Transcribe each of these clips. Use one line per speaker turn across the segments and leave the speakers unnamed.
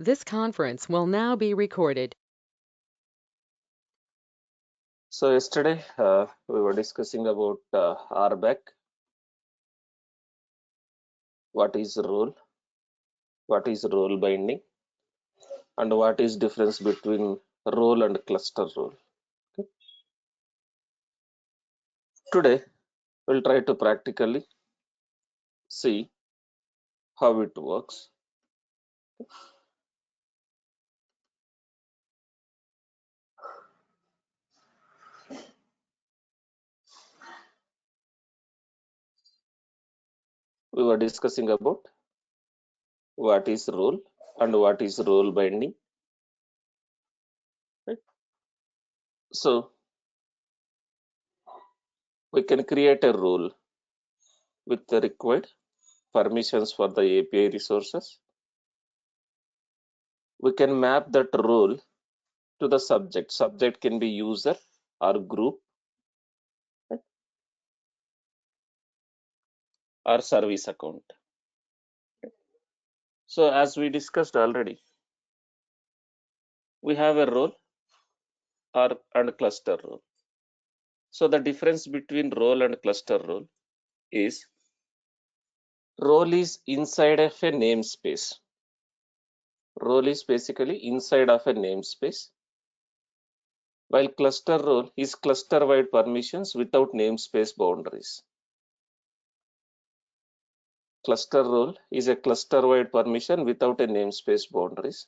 This conference will now be recorded.
So yesterday we were discussing about RBAC, what is role, what is role binding, and what is difference between role and cluster role. Okay. Today we'll try to practically see how it works. We were discussing about what is role and what is role binding. Right? So we can create a role with the required permissions for the API resources. We can map that role to the subject. Subject can be user or group, right, or service account. So as we discussed already, we have a role or and cluster role. So the difference between role and cluster role is role is inside of a namespace. Role is basically inside of a namespace, while cluster role is cluster-wide permissions without namespace boundaries. Cluster role is a cluster-wide permission without a namespace boundaries.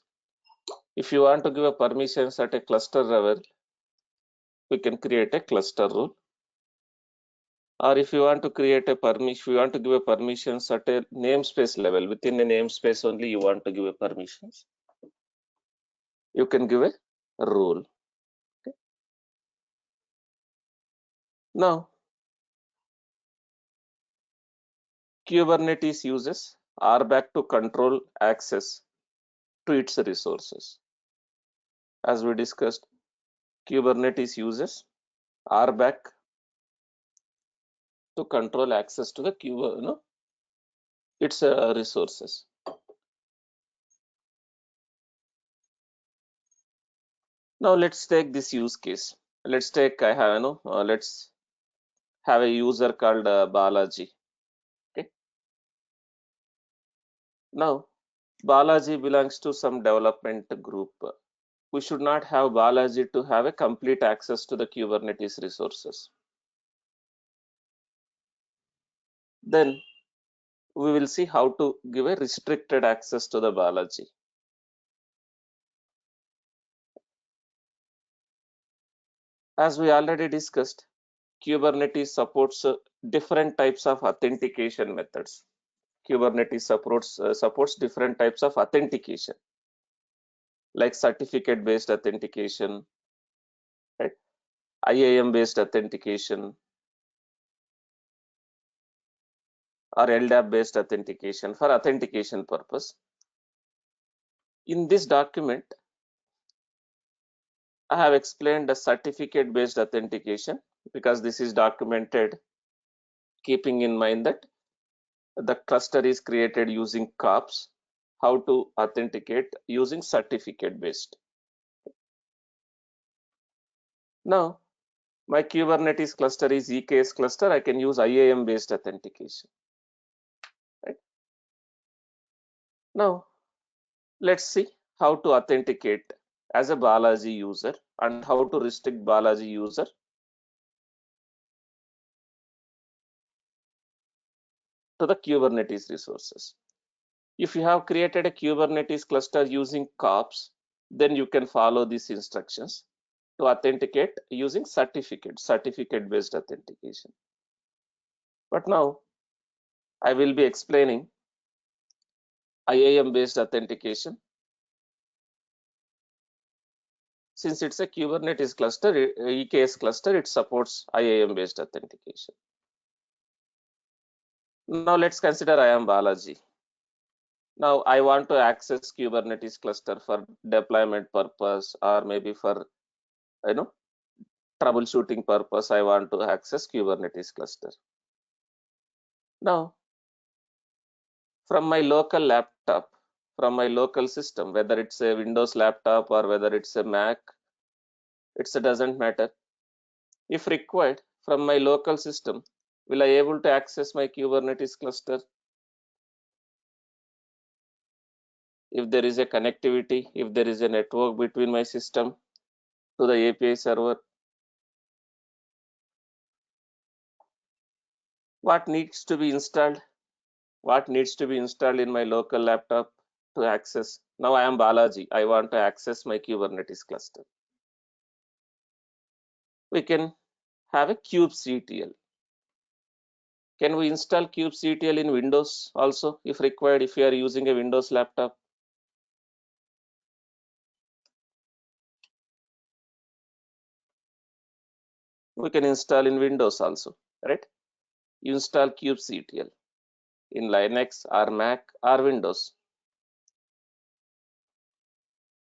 If you want to give a permissions at a cluster level, we can create a cluster role. Or if you want to create a permission, if you want to give a permissions at a namespace level, within a namespace only you want to give a permissions, you can give a role. Okay. Now, Kubernetes uses RBAC to control access to its resources. As we discussed, Kubernetes uses RBAC to control access to the its resources. Now let's take this use case. Let's take let's have a user called Balaji. Okay. Now Balaji belongs to some development group. We should not have Balaji to have a complete access to the Kubernetes resources. Then we will see how to give a restricted access to the Balaji. As we already discussed, Kubernetes supports different types of authentication methods. Kubernetes supports different types of authentication, like certificate-based authentication, right? IAM-based authentication, or LDAP-based authentication for authentication purpose. In this document, I have explained the certificate-based authentication because this is documented keeping in mind that the cluster is created using COPS, how to authenticate using certificate-based. Now, my Kubernetes cluster is EKS cluster. I can use IAM-based authentication. Right? Now, let's see how to authenticate as a Balaji user and how to restrict Balaji user to the Kubernetes resources. If you have created a Kubernetes cluster using COPS, then you can follow these instructions to authenticate using certificate-based authentication. But now I will be explaining IAM-based authentication. Since it's a Kubernetes cluster, EKS cluster, it supports IAM-based authentication. Now let's consider I am Balaji. Now I want to access Kubernetes cluster for deployment purpose, or maybe for troubleshooting purpose. I want to access Kubernetes cluster. Now from my local laptop, from my local system, whether it's a Windows laptop or whether it's a Mac, it doesn't matter. If required from my local system, will I able to access my Kubernetes cluster? If there is a connectivity, if there is a network between my system to the API server, what needs to be installed? What needs to be installed in my local laptop to access? Now I am Balaji. I want to access my Kubernetes cluster. We can have a kubectl. Can we install kubectl in Windows also if required, if you are using a Windows laptop? We can install in Windows also, right? You install kubectl in Linux or Mac or Windows.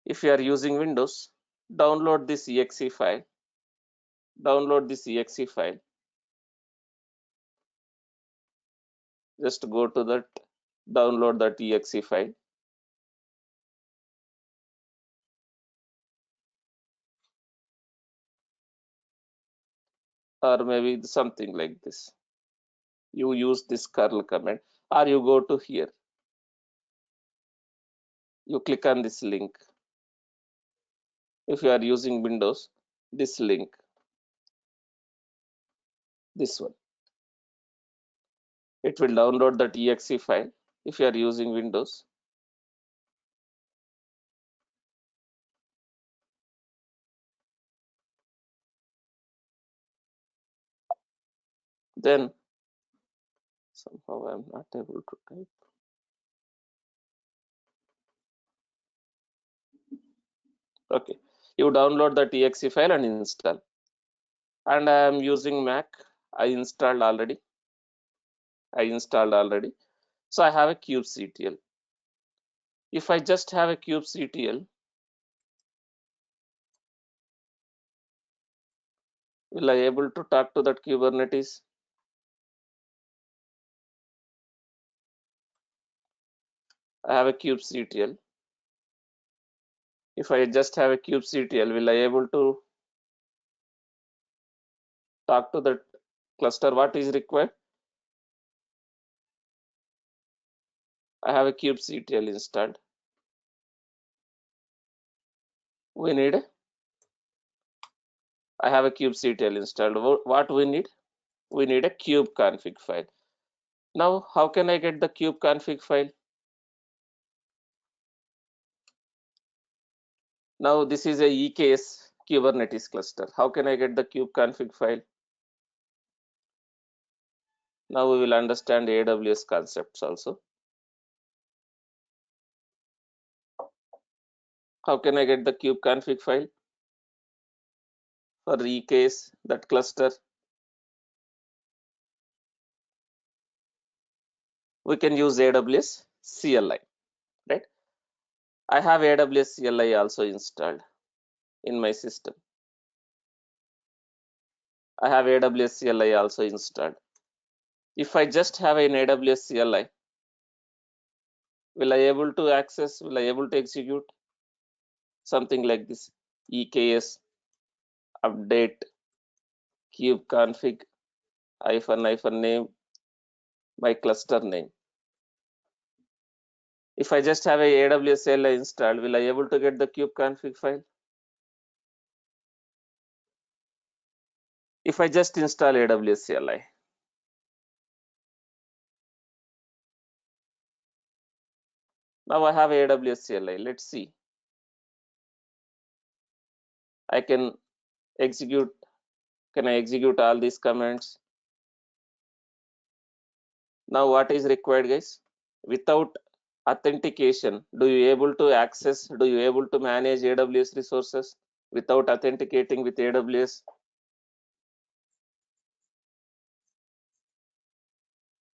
If you are using Windows, download this exe file. Download this exe file. Just go to that, download that exe file. Or maybe something like this. You use this curl command, or you go to here. You click on this link. If you are using Windows, this link, this one. It will download that exe file. If you are using Windows, then somehow I am not able to type. Okay, you download that exe file and install. And I am using Mac. I installed already. So I have a kubectl. If I just have a kubectl, will I able to talk to that Kubernetes? I have a kubectl. If I just have a kubectl, will I able to talk to that cluster? What is required? I have a kubectl installed. We need, I have a kubectl installed. What we need? We need a kubeconfig file. Now, how can I get the kubeconfig file? Now, this is a EKS Kubernetes cluster. How can I get the kubeconfig file? Now we will understand AWS concepts also. How can I get the kubeconfig file for EKS, that cluster? We can use AWS CLI, right? I have AWS CLI also installed in my system. I have AWS CLI also installed. If I just have an AWS CLI, will I able to access, will I able to execute something like this? EKS update kubeconfig hyphen name, my cluster name. If I just have a AWS CLI installed, will I able to get the kubeconfig file? If I just install AWS CLI, now I have AWS CLI. Let's see. I can execute. Can I execute all these commands? Now what is required, guys? Without authentication, do you able to access, do you able to manage AWS resources without authenticating with AWS?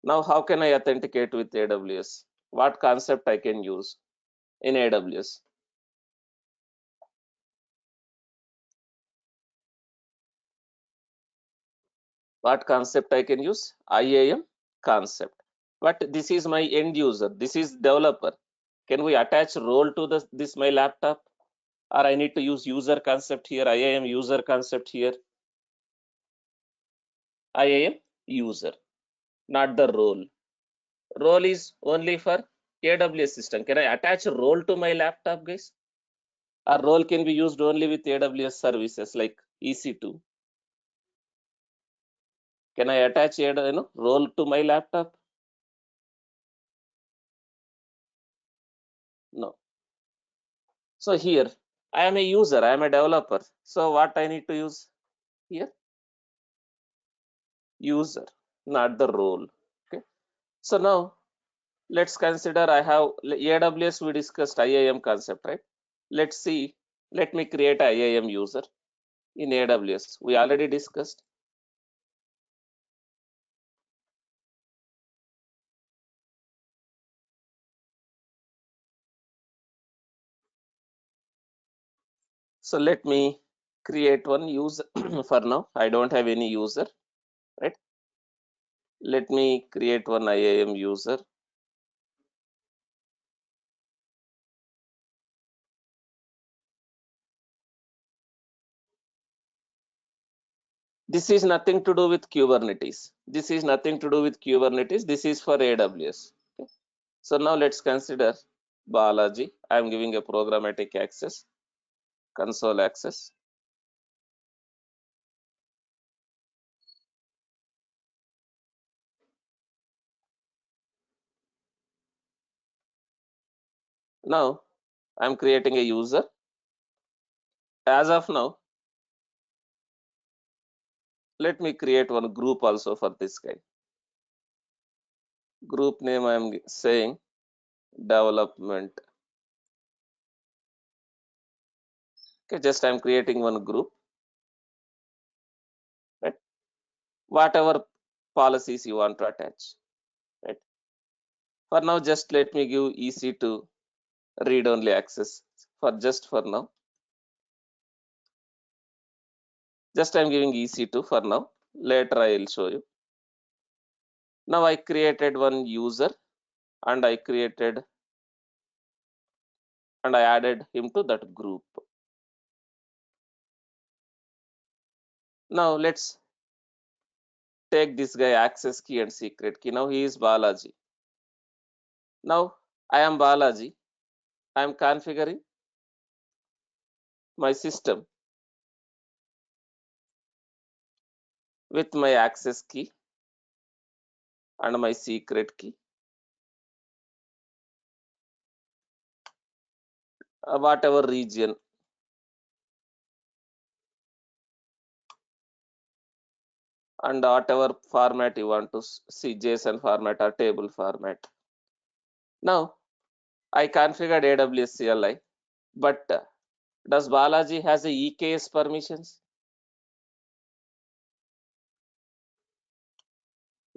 Now how can I authenticate with AWS? What concept I can use in AWS? What concept I can use? IAM concept. But this is my end user. This is developer. Can we attach role to this my laptop? Or I need to use user concept here, IAM user concept here. IAM user, not the role. Role is only for AWS system. Can I attach a role to my laptop, guys? A role can be used only with AWS services like EC2. Can I attach a role to my laptop? No. So here I am a user, I am a developer. So what I need to use here? User, not the role. Okay. So now let's consider I have AWS, we discussed IAM concept, right? Let's see. Let me create a IAM user in AWS. We already discussed. So let me create one user for now. I don't have any user, right? Let me create one IAM user. This is nothing to do with Kubernetes. This is nothing to do with Kubernetes. This is for AWS. Okay. So now let's consider Balaji. I'm giving a programmatic access, console access. Now I'm creating a user. As of now, let me create one group also for this guy. Group name I'm saying development. Okay, just I'm creating one group, right? Whatever policies you want to attach, right? For now, just let me give EC2 read only access for now. Just I'm giving EC2 for now. Later I will show you. Now I created one user and I added him to that group. Now let's take this guy access key and secret key. Now he is Balaji. Now I am Balaji. I am configuring my system with my access key and my secret key. Whatever region and whatever format you want to see, JSON format or table format. Now I configured AWS CLI, but does Balaji has a EKS permissions?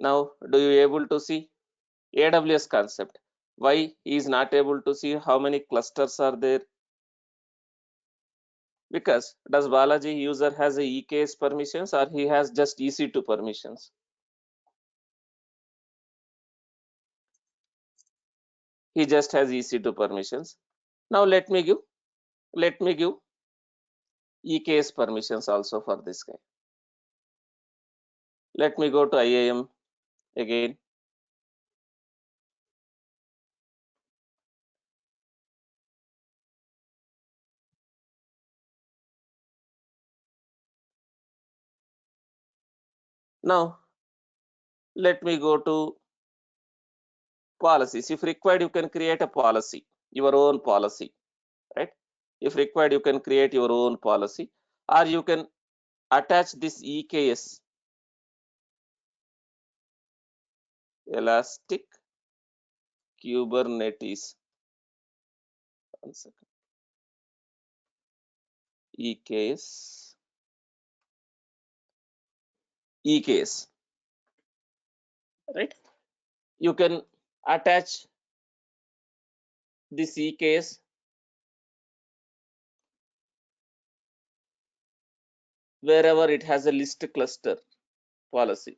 Now do you able to see AWS concept? Why he is not able to see how many clusters are there? Because does Balaji user has a EKS permissions or he has just EC2 permissions? He just has EC2 permissions. Now let me give EKS permissions also for this guy. Let me go to IAM again. Now let me go to policies. If required, you can create a policy, your own policy, right? If required, you can create your own policy, or you can attach this EKS, Elastic Kubernetes. One second. EKS, right? You can attach this EKS wherever it has a list cluster policy,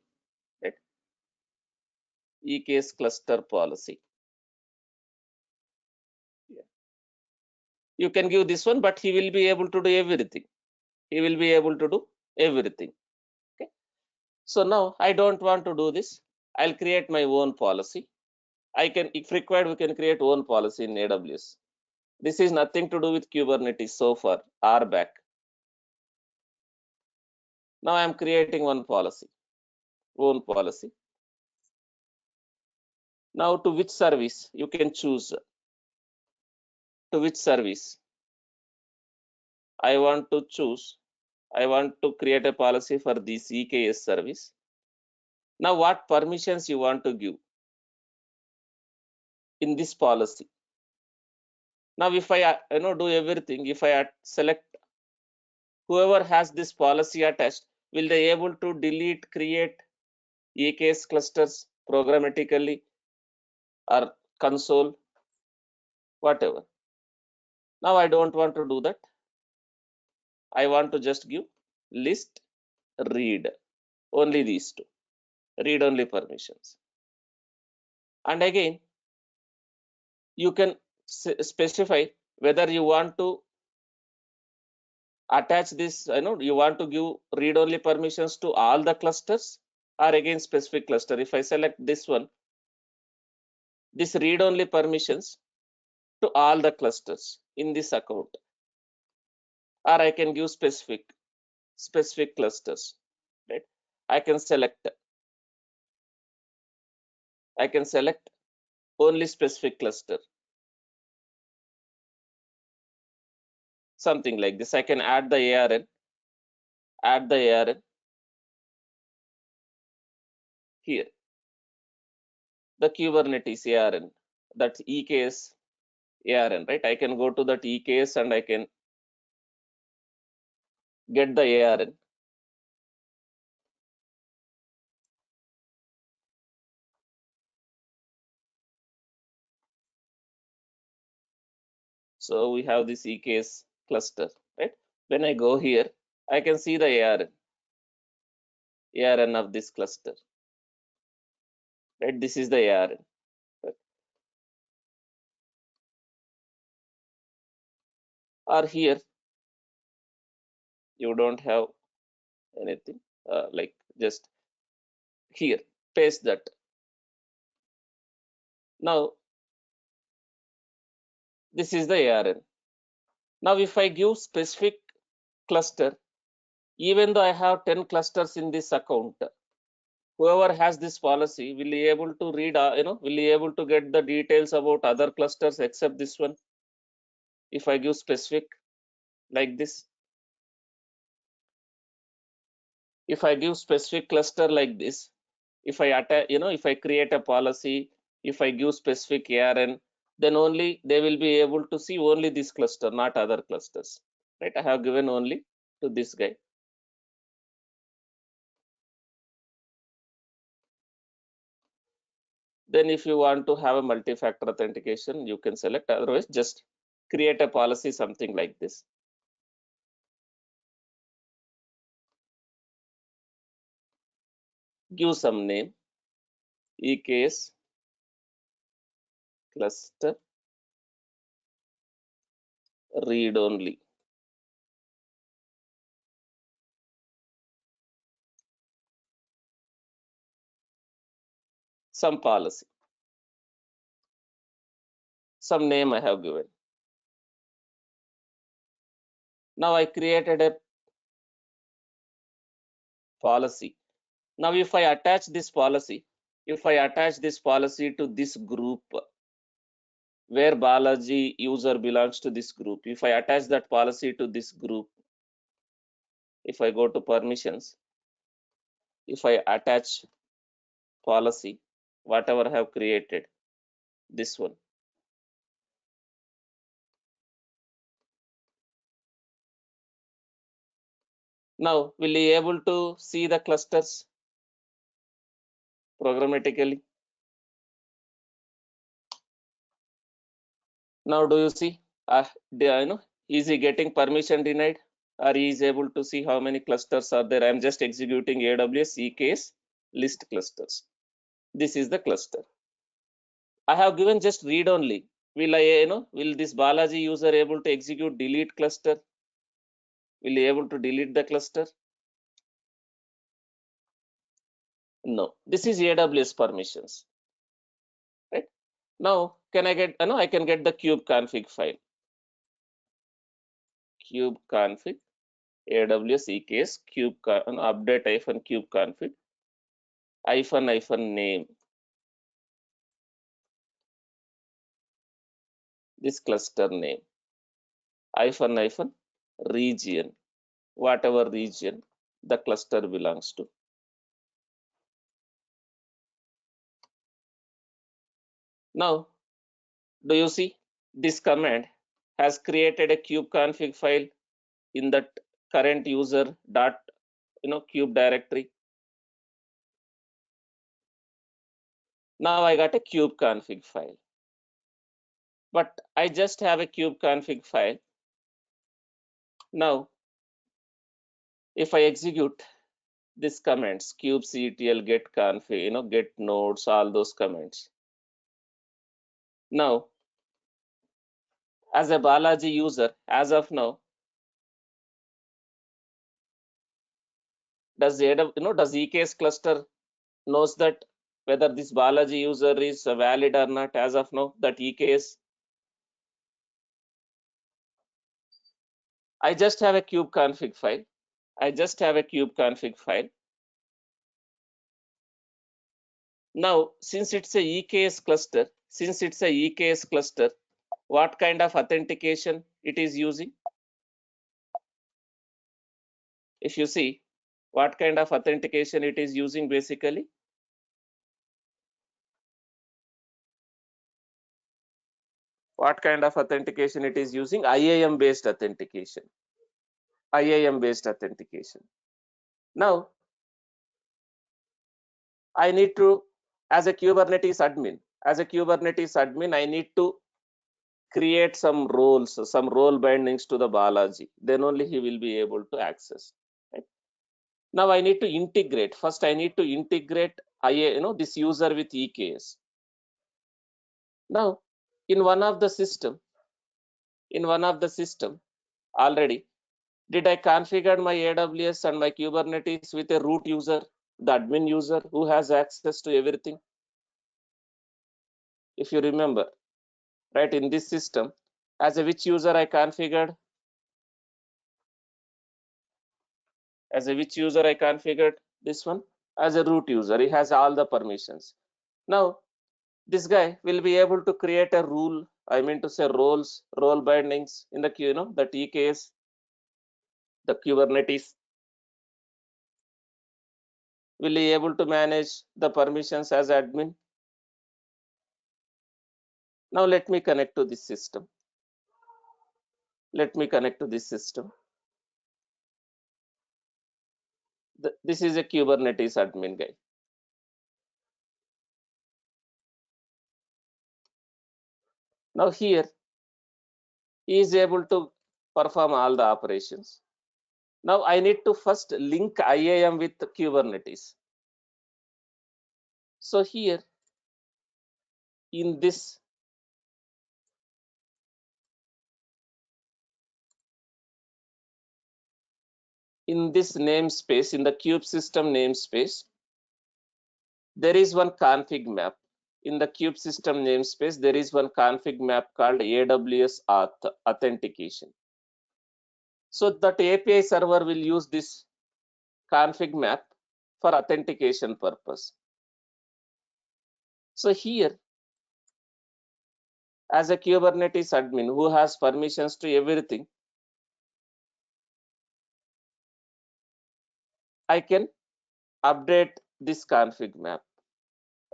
right? EKS cluster policy. You can give this one, but he will be able to do everything. He will be able to do everything. Okay. So now I don't want to do this. I'll create my own policy. I can, if required, we can create own policy in AWS. This is nothing to do with Kubernetes so far, RBAC. Now I'm creating one policy, own policy. Now to which service you can choose, to which service I want to choose. I want to create a policy for this EKS service. Now what permissions you want to give in this policy. Now if I do everything, if I select whoever has this policy attached, will they able to delete, create EKS clusters programmatically or console, whatever. Now I don't want to do that. I want to just give list read, only these two, read only permissions. And again, you can specify whether you want to attach this, you want to give read only permissions to all the clusters or again specific cluster. If I select this one, this read only permissions to all the clusters in this account, or I can give specific clusters, right? I can select only specific cluster, something like this. I can add the ARN, here, the Kubernetes ARN, that's EKS ARN, right? I can go to that EKS and I can get the ARN. So we have this EKS cluster, right? When I go here, I can see the ARN of this cluster, right? This is the ARN. Right? Or here, you don't have anything, like just here, paste that. Now, this is the ARN. Now, if I give specific cluster, even though I have 10 clusters in this account, whoever has this policy will be able to read, will be able to get the details about other clusters except this one. If I give specific like this, if I give specific cluster like this, if I attach, if I create a policy, if I give specific ARN, then only they will be able to see only this cluster, not other clusters, right? I have given only to this guy. Then if you want to have a multi-factor authentication, you can select, otherwise just create a policy, something like this. Give some name, EKS cluster read only. Some policy, some name I have given. Now I created a policy. Now if I attach this policy, to this group where Balaji user belongs to this group, if I attach that policy to this group, if I go to permissions, if I attach policy, whatever I have created, this one, now will be able to see the clusters programmatically? Now do you see, is he getting permission denied, or he is able to see how many clusters are there? I'm just executing AWS EKS list clusters. This is the cluster. I have given just read only. will this Balaji user able to execute delete cluster? Will he able to delete the cluster? No. This is AWS permissions, right? Now, can I get, I can get the kube config file. Kube config, AWS EKS, kube, update -kube config, -name, this cluster name, -region, whatever region the cluster belongs to. Now, do you see this command has created a kube config file in that current user dot kube directory. Now I got a kube config file, but I just have a kube config file. Now, if I execute these commands, kubectl get config, get nodes, all those commands. Now, as a Balaji user, as of now, does EKS cluster knows that whether this Balaji user is valid or not? As of now, that EKS, I just have a kube config file. I just have a kube config file. Now, since it's a EKS cluster, what kind of authentication it is using? If you see, what kind of authentication it is using basically? What kind of authentication it is using? IAM based authentication. IAM based authentication. Now, I need to, as a Kubernetes admin, I need to create some roles, some role bindings to the Balaji. Then only he will be able to access. Right? Now I need to integrate. First, I need to integrate this user with EKS. Now, in one of the system already, did I configure my AWS and my Kubernetes with a root user, the admin user who has access to everything? If you remember, right, in this system, as a which user I configured? As a which user I configured? This one, as a root user. He has all the permissions. Now, this guy will be able to create a rule, I mean to say roles, role bindings in the the EKS, the Kubernetes. Will he able to manage the permissions as admin? Now let me connect to this system. Let me connect to this system. This is a Kubernetes admin guy. Now here, he is able to perform all the operations. Now I need to first link IAM with Kubernetes. So here, in this namespace, in the kube system namespace, there is one config map. In the kube system namespace, there is one config map called AWS authentication. So that API server will use this config map for authentication purpose. So here, as a Kubernetes admin who has permissions to everything, I can update this config map,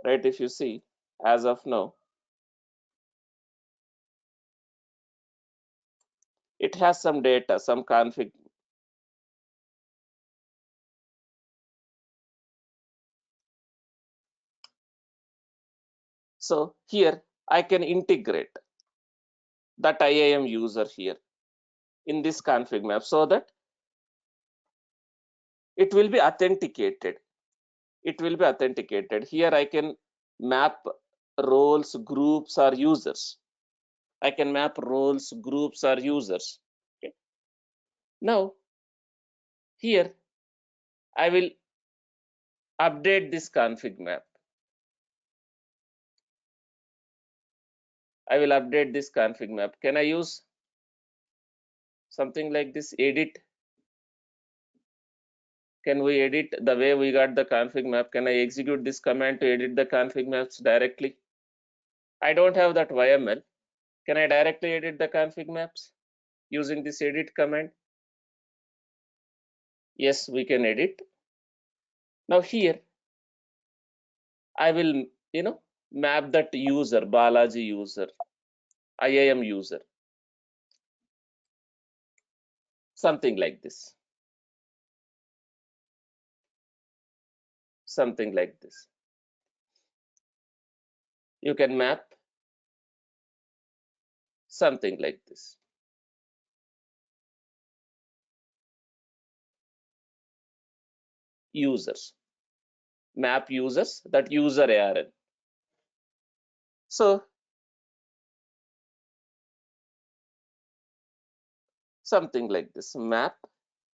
right? If you see, as of now, it has some data, some config. So here I can integrate that IAM user here in this config map so that it will be authenticated. It will be authenticated. Here I can map roles, groups, or users. I can map roles, groups, or users. Okay. Now, here I will update this config map. I will update this config map. Can I use something like this? Edit. Can we edit the way we got the config map? Can I execute this command to edit the config maps directly? I don't have that YML. Can I directly edit the config maps using this edit command? Yes, we can edit. Now here, I will, map that user, Balaji user, IAM user, something like this. Something like this. You can map something like this. Users. Map users, that user ARN. So something like this. Map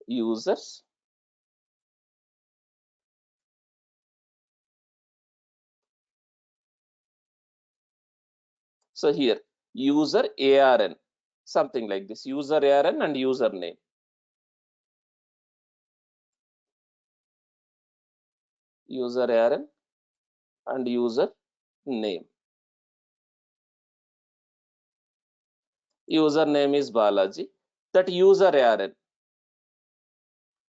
users. So here, user ARN, something like this. User ARN and username. User ARN and user name. Username is Balaji. That user ARN.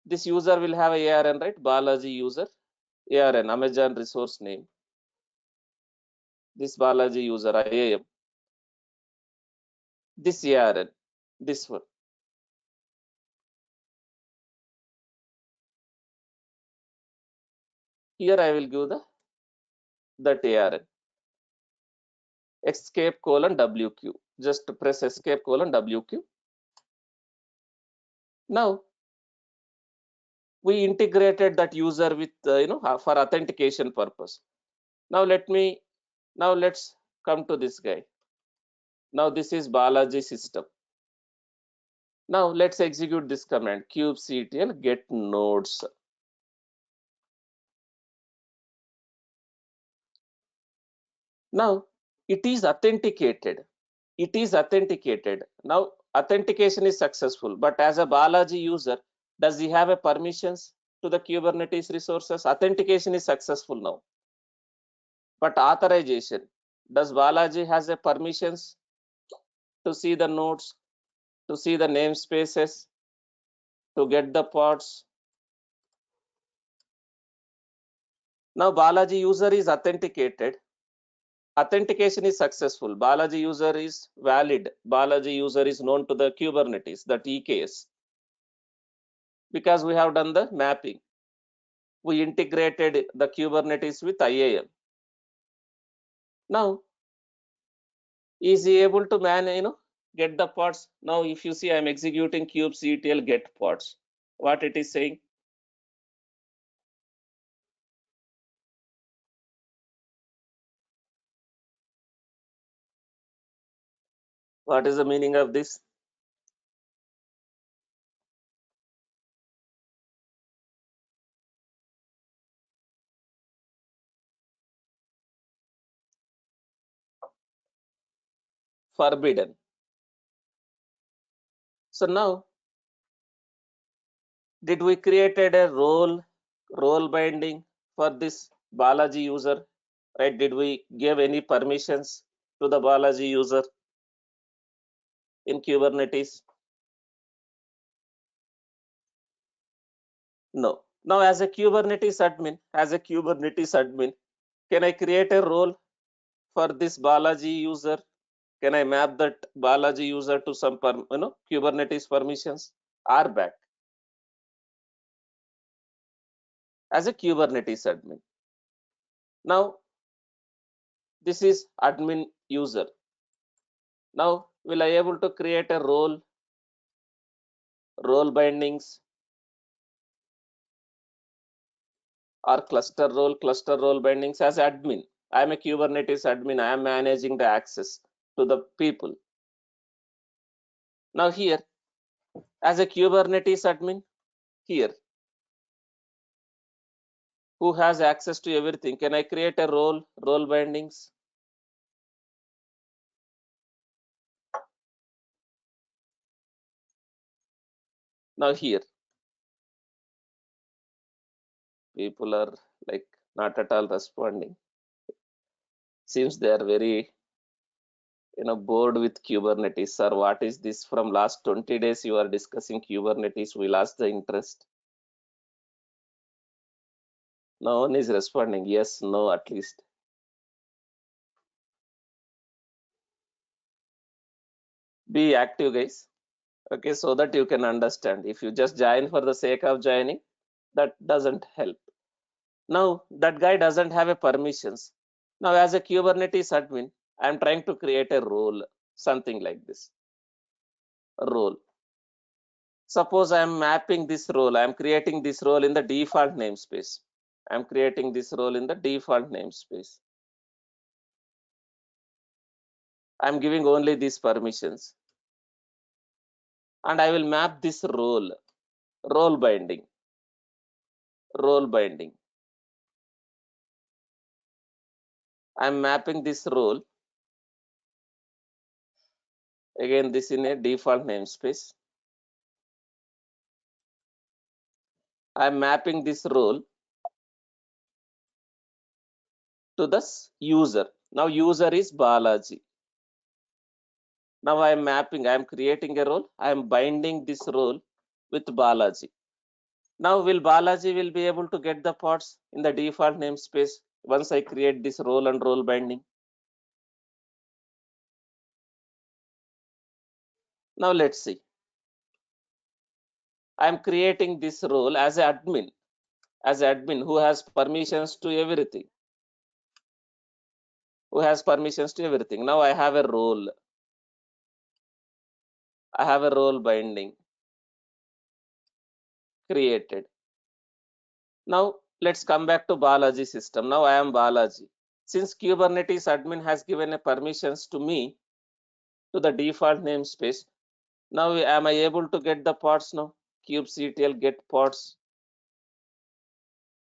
This user will have a ARN, right? Balaji user ARN, Amazon resource name. This Balaji user IAM. This ARN, this one. Here I will give that ARN. Escape colon WQ. Just press escape colon WQ. Now we integrated that user with for authentication purpose. Now let's come to this guy. Now this is Balaji system. Now let's execute this command kubectl get nodes. Now it is authenticated. It is authenticated. Now authentication is successful, but as a Balaji user, does he have a permissions to the Kubernetes resources? Authentication is successful now. But authorization, does Balaji has a permissions to see the nodes, to see the namespaces, to get the pods? Now Balaji user is authenticated. Authentication is successful. Balaji user is valid. Balaji user is known to the Kubernetes, that EKS. Because we have done the mapping. We integrated the Kubernetes with IAM. Now, is he able to get the pods? Now, if you see, I'm executing kubectl get pods. What it is saying? What is the meaning of this? Forbidden. So now, did we created a role binding for this Balaji user? Right? Did we give any permissions to the Balaji user in Kubernetes? No. Now, as a Kubernetes admin, can I create a role for this Balaji user? Can I map that Balaji user to some Kubernetes permissions? RBAC as a Kubernetes admin. Now this is admin user. Now will I able to create a role bindings or cluster role bindings as admin? I am a Kubernetes admin. I am managing the access to the people. Now here, as a Kubernetes admin, here, who has access to everything, can I create a role bindings? Now here, people are like not at all responding. Seems they are very bored with Kubernetes. Sir, what is this? From last 20 days you are discussing Kubernetes. We lost the interest. No one is responding. Yes, no, at least. Be active, guys. Okay, so that you can understand. If you just join for the sake of joining, that doesn't help. Now, that guy doesn't have a permissions. Now, as a Kubernetes admin, I'm trying to create a role, something like this. A role. Suppose I'm mapping this role. I'm creating this role in the default namespace. I'm creating this role in the default namespace. I'm giving only these permissions. And I will map this role binding. Role binding. I'm mapping this role. Again, this in a default namespace. I'm mapping this role to the user. Now user is Balaji. Now I'm mapping, I'm creating a role. I'm binding this role with Balaji. Now will Balaji will be able to get the pods in the default namespace once I create this role and role binding. Now let's see. I'm creating this role as an admin who has permissions to everything. Who has permissions to everything. Now I have a role. I have a role binding created. Now let's come back to Balaji system. Now I am Balaji. Since Kubernetes admin has given a permissions to me to the default namespace, now am I able to get the pods now? kubectl get pods.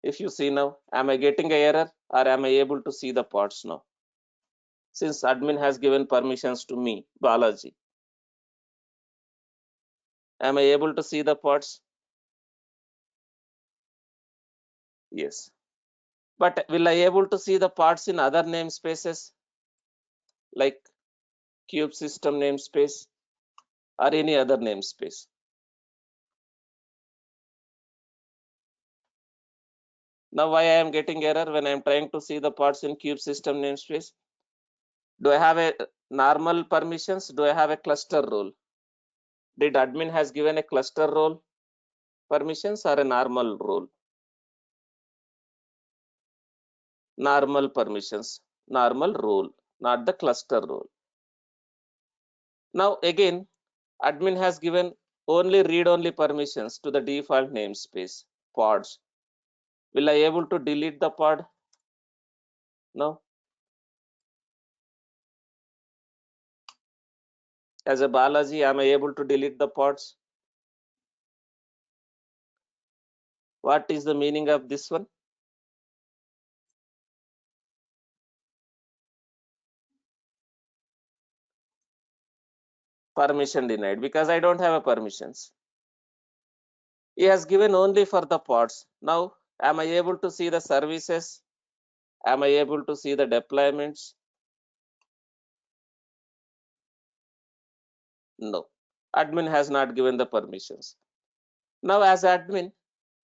If you see now, am I getting an error or am I able to see the pods now? Since admin has given permissions to me, Balaji. Am I able to see the pods? Yes. But will I able to see the parts in other namespaces like kube system namespace or any other namespace? Now why I am getting error when I am trying to see the parts in kube system namespace? Do I have a normal permissions? Do I have a cluster role? Did admin has given a cluster role permissions or a normal role? Normal permissions, normal role, not the cluster role. Now again, admin has given only read-only permissions to the default namespace pods. Will I able to delete the pod? No. As a Balaji, am I able to delete the pods? What is the meaning of this one? Permission denied because I don't have a permissions. He has given only for the pods. Now, am I able to see the services? Am I able to see the deployments? No. Admin has not given the permissions. Now, as admin,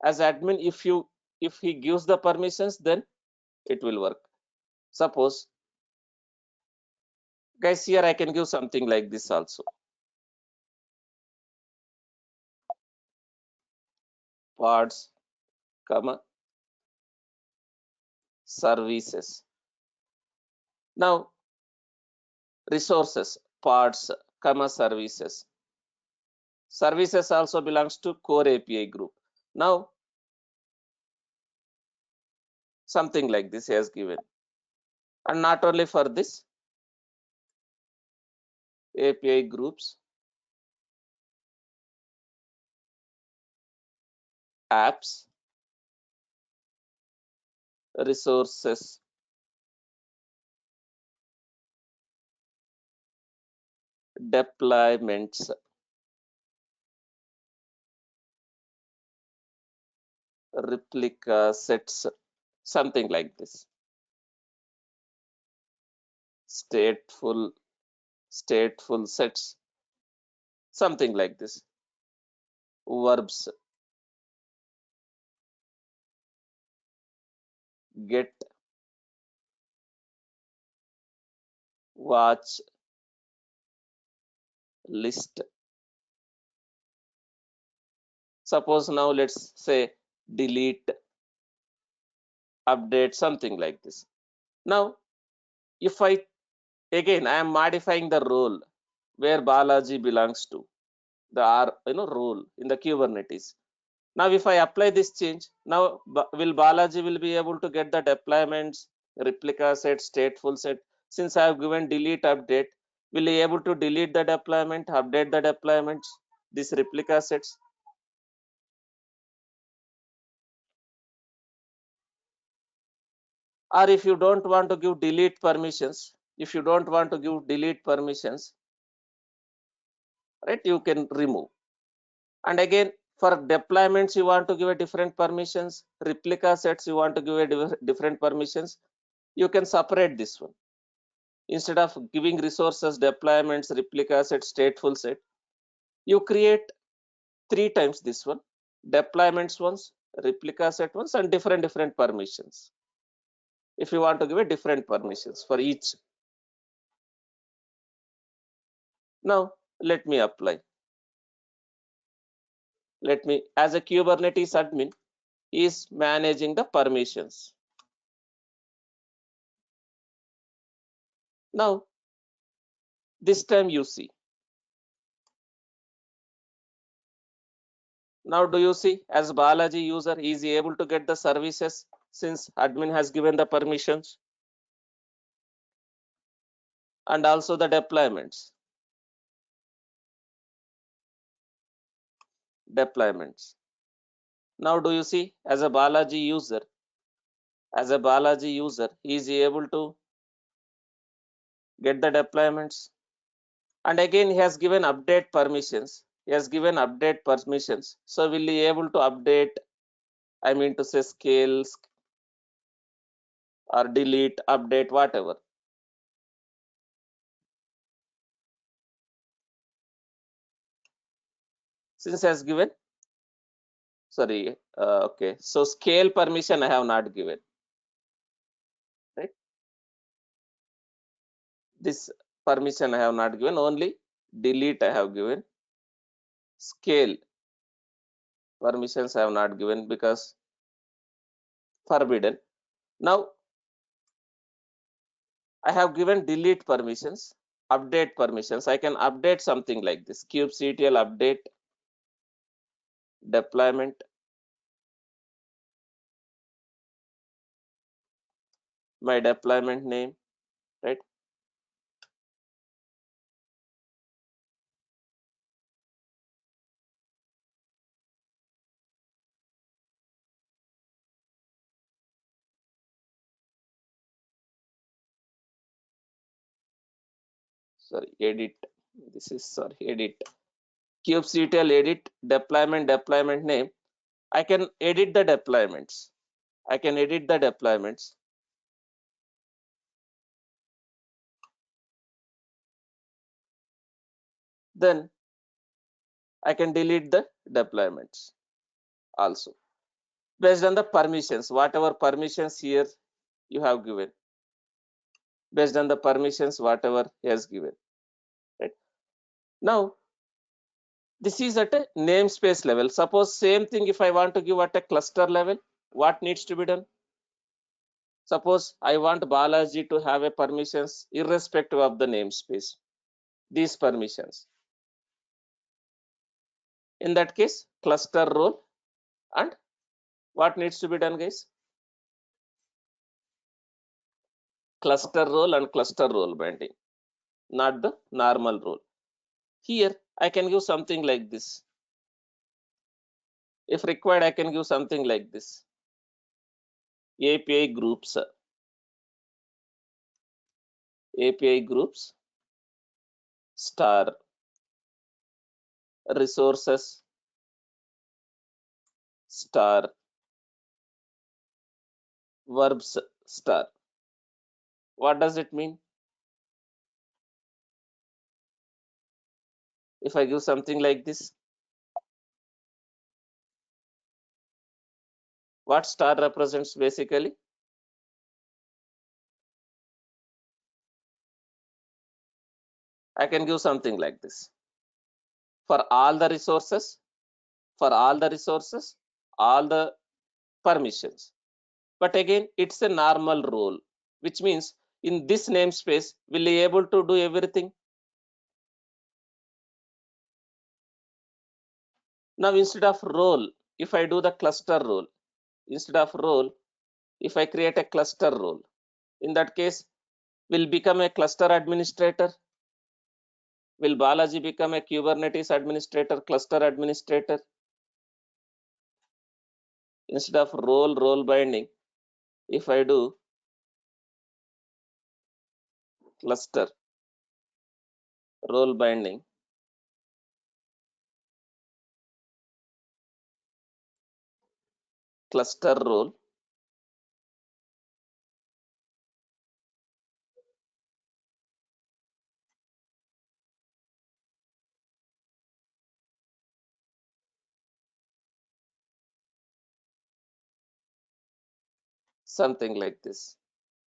if he gives the permissions, then it will work. Suppose, guys, here I can give something like this also. Pods, comma, services. Now, resources, pods, comma, services. Services also belongs to core API group. Now, something like this he has given. And not only for this, API groups, apps, resources, deployments, replica sets, something like this. Stateful, stateful sets, something like this. Verbs, get, watch, list. Suppose now let's say delete, update, something like this. Now, if I again I am modifying the role where Balaji belongs to, the R role in the Kubernetes. Now, if I apply this change, now will Balaji will be able to get the deployments, replica set, stateful set. Since I have given delete update, will he able to delete the deployment, update the deployments, these replica sets? Or if you don't want to give delete permissions, if you don't want to give delete permissions, right, you can remove. And again, for deployments, you want to give a different permissions, replica sets, you want to give a different permissions, you can separate this one. Instead of giving resources, deployments, replica set, stateful set, you create 3 times this one, deployments once, replica set once, and different permissions. If you want to give a different permissions for each. Now, let me apply. Let me, as a Kubernetes admin, is managing the permissions. Now, this time you see. Now, do you see, as Balaji user, is he able to get the services since admin has given the permissions, and also the deployments. Now, do you see, as a Balaji user, is he able to get the deployments? And again, he has given update permissions. So will he able to update, I mean to say scales or delete, update, whatever. Since he has given, sorry, okay. So scale permission I have not given, right? This permission I have not given, only delete I have given. Scale permissions I have not given because forbidden. Now I have given delete permissions, update permissions. I can update something like this, kubectl update, deployment, my deployment name, right? Sorry, edit. This is, sorry, edit. Kubectl edit, deployment name. I can edit the deployments. Then I can delete the deployments also based on the permissions, whatever permissions here you have given, based on the permissions whatever he has given, right? Now this is at a namespace level. Suppose same thing if I want to give at a cluster level, what needs to be done? Suppose I want Balaji to have a permissions irrespective of the namespace, these permissions. In that case, cluster role, and what needs to be done, guys? Cluster role and cluster role binding, not the normal role. Here I can give something like this. If required, I can give something like this. API groups, API groups star resources star verbs star. What does it mean? If I give something like this, what star represents basically? I can give something like this. For all the resources, for all the resources, all the permissions. But again, it's a normal role, which means in this namespace, will be able to do everything. Now, instead of role, if I do the cluster role, instead of role, if I create a cluster role, in that case, will become a cluster administrator. Will Balaji become a Kubernetes administrator, cluster administrator? Instead of role binding, if I do cluster role binding, cluster role, something like this,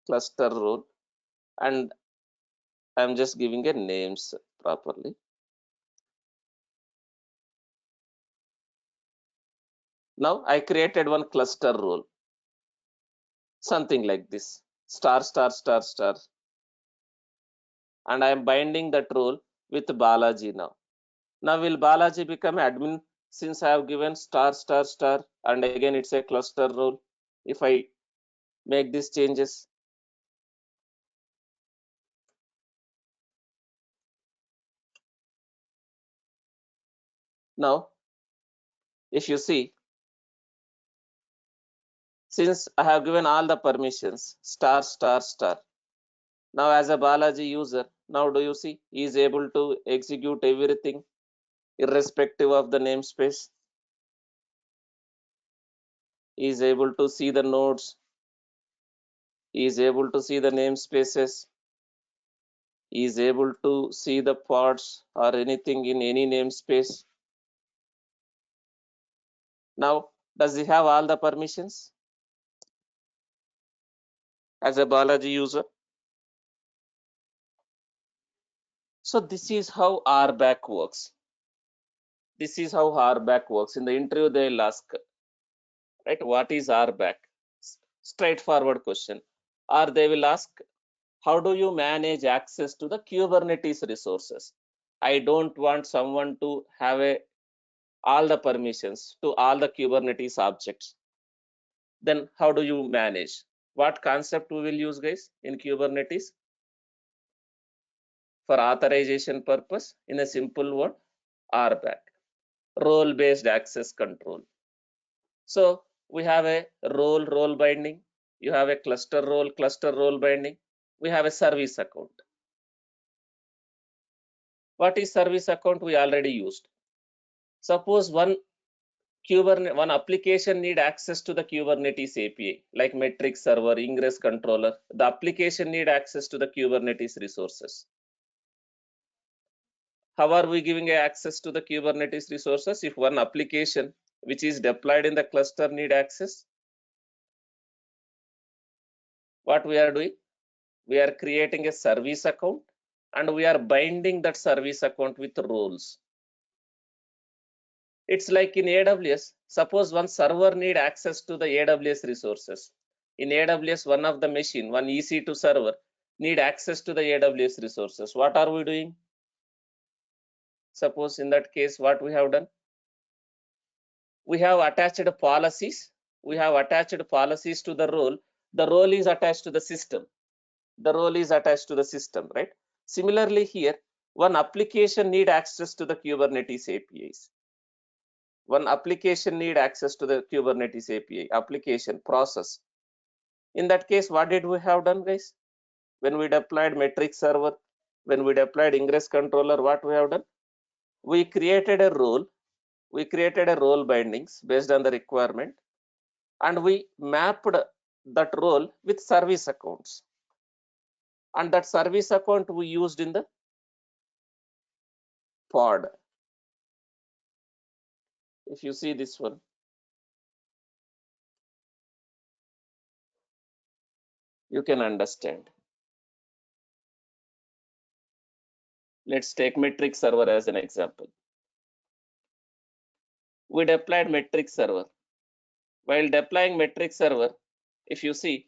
cluster role, and I'm just giving a names properly. Now I created one cluster role, something like this, star, star, star, star, and I am binding that role with Balaji now. Now will Balaji become admin since I have given star, star, star, and again it's a cluster role. If I make these changes, now if you see, since I have given all the permissions, star, star, star, now as a Balaji user, now do you see he is able to execute everything irrespective of the namespace. He is able to see the nodes, he is able to see the namespaces, he is able to see the pods or anything in any namespace. Now, does he have all the permissions as a Balaji user? So this is how RBAC works. This is how RBAC works. In the interview, they'll ask, right, what is RBAC? Straightforward question. Or they will ask, how do you manage access to the Kubernetes resources? I don't want someone to have all the permissions to all the Kubernetes objects. Then how do you manage? What concept we will use, guys, in Kubernetes? For authorization purpose, in a simple word, RBAC, role-based access control. So we have a role binding. You have a cluster role binding. We have a service account. What is service account? We already used. Suppose one application need access to the Kubernetes API, like metric server, ingress controller. The application need access to the Kubernetes resources. How are we giving access to the Kubernetes resources? If one application which is deployed in the cluster need access, what we are doing? We are creating a service account and we are binding that service account with roles. It's like in AWS, suppose one server need access to the AWS resources. In AWS, one of the machine, one EC2 server need access to the AWS resources. What are we doing? Suppose in that case, what we have done? We have attached policies. We have attached policies to the role. The role is attached to the system. The role is attached to the system, right? Similarly here, one application need access to the Kubernetes APIs. One application need access to the Kubernetes API, application process. In that case, what did we have done, guys? When we deployed metric server, when we deployed ingress controller, what we have done? We created a role. We created a role bindings based on the requirement, and we mapped that role with service accounts. And that service account we used in the pod. If you see this one, you can understand. Let's take metric server as an example. We deployed metric server. While deploying metric server, if you see,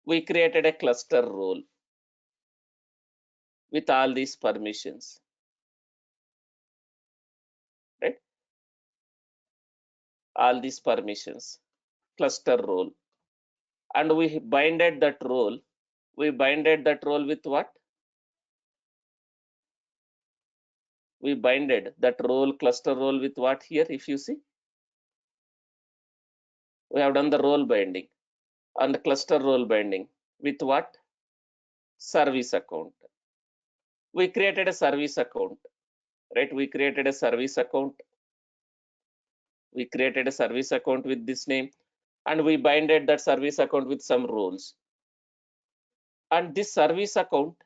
we created a cluster role with all these permissions, right? All these permissions, cluster role. And we binded that role. We binded that role with what? We binded that role, cluster role with what here? If you see, we have done the role binding and the cluster role binding with what? Service account. We created a service account, right? We created a service account. We created a service account with this name, and we binded that service account with some roles. And this service account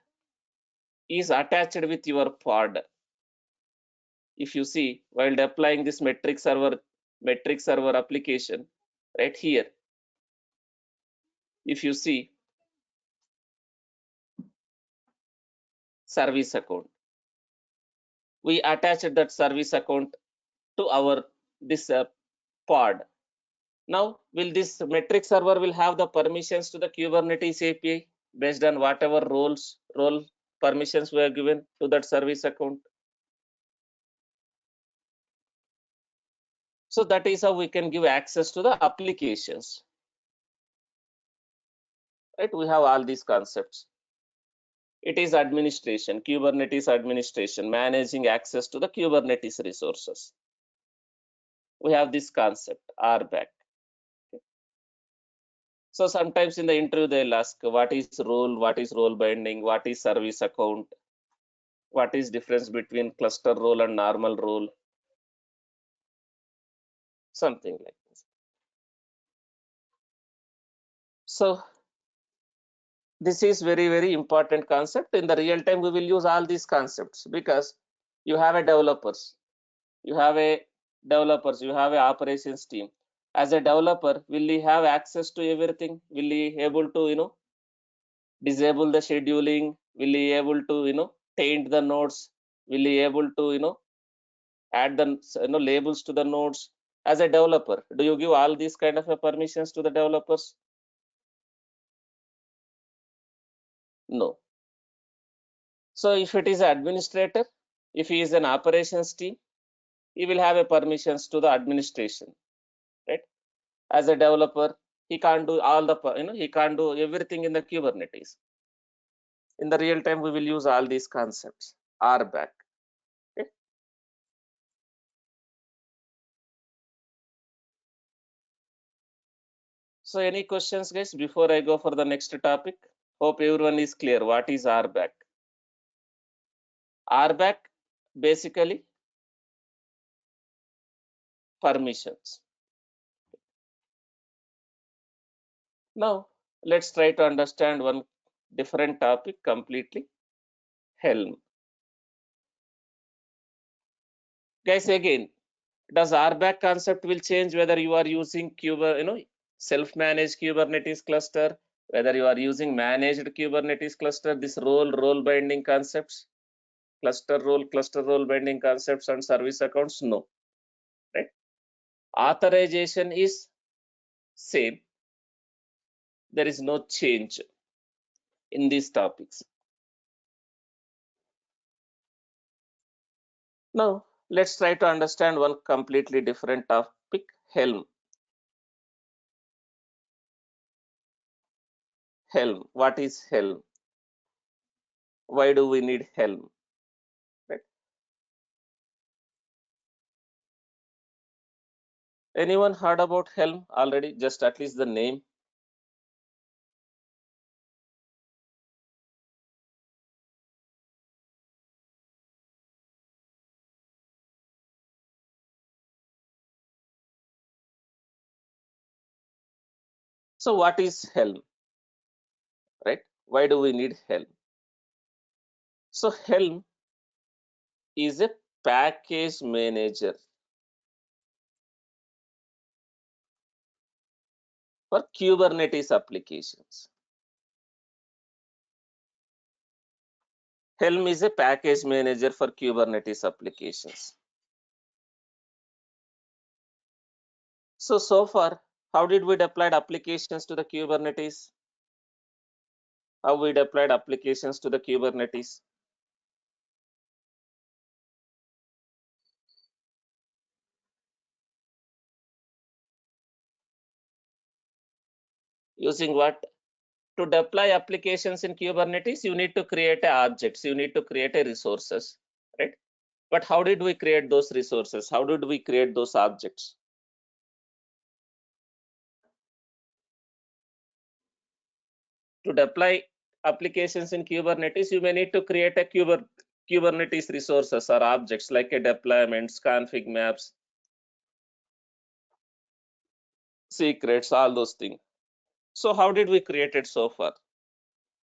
is attached with your pod. If you see, while deploying this metric server application, right here, if you see service account, we attached that service account to our this pod. Now, will this metric server will have the permissions to the Kubernetes API based on whatever role permissions were given to that service account? So that is how we can give access to the applications. Right? We have all these concepts. It is administration, Kubernetes administration, managing access to the Kubernetes resources. We have this concept, RBAC. So sometimes in the interview they'll ask what is role binding, what is service account, what is difference between cluster role and normal role, something like this. So this is very important concept. In the real time we will use all these concepts because you have a developers, you have a operations team. As a developer, will he have access to everything? Will he able to disable the scheduling? Will he able to taint the nodes? Will he able to add the labels to the nodes? As a developer, do you give all these kind of permissions to the developers? No. So if it is an administrator, if he is an operations team, he will have a permissions to the administration, right? As a developer, he can't do all the he can't do everything in the Kubernetes. In the real time, we will use all these concepts. RBAC. Okay? So any questions, guys, before I go for the next topic? Hope everyone is clear. What is RBAC? RBAC basically permissions. Now let's try to understand one different topic completely. Helm. Guys, again, does RBAC concept will change whether you are using self-managed Kubernetes cluster, whether you are using managed Kubernetes cluster, this role binding concepts, cluster role binding concepts and service accounts? No, right? Authorization is same. There is no change in these topics. Now let's try to understand one completely different topic, Helm. Helm. What is Helm? Why do we need Helm? Right? Anyone heard about Helm already? Just at least the name. So what is Helm, right? Why do we need Helm? So Helm is a package manager for Kubernetes applications. Helm is a package manager for Kubernetes applications. So far, how did we deploy applications to the Kubernetes? How we deployed applications to the Kubernetes? Using what? To deploy applications in Kubernetes, you need to create objects, you need to create a resources, right? But how did we create those resources? How did we create those objects? To deploy applications in Kubernetes, you may need to create a Kubernetes resources or objects like a deployments, config maps, secrets, all those things. So how did we create it so far?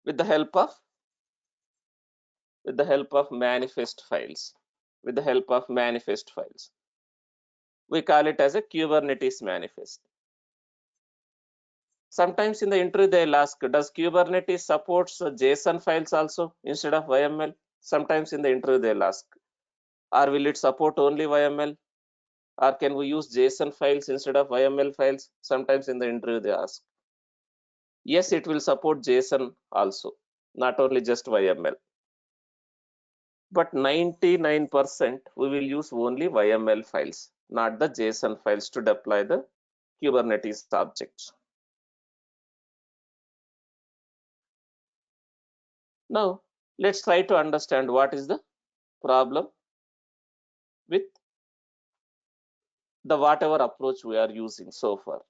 With the help of manifest files. With the help of manifest files. We call it as a Kubernetes manifest. Sometimes in the interview they'll ask, does Kubernetes supports JSON files also instead of YML? Sometimes in the interview they'll ask, or will it support only YML? Or can we use JSON files instead of YML files? Sometimes in the interview they ask. Yes, it will support JSON also, not only just YML. But 99% we will use only YML files, not the JSON files to deploy the Kubernetes objects. Now, let's try to understand what is the problem with the whatever approach we are using so far.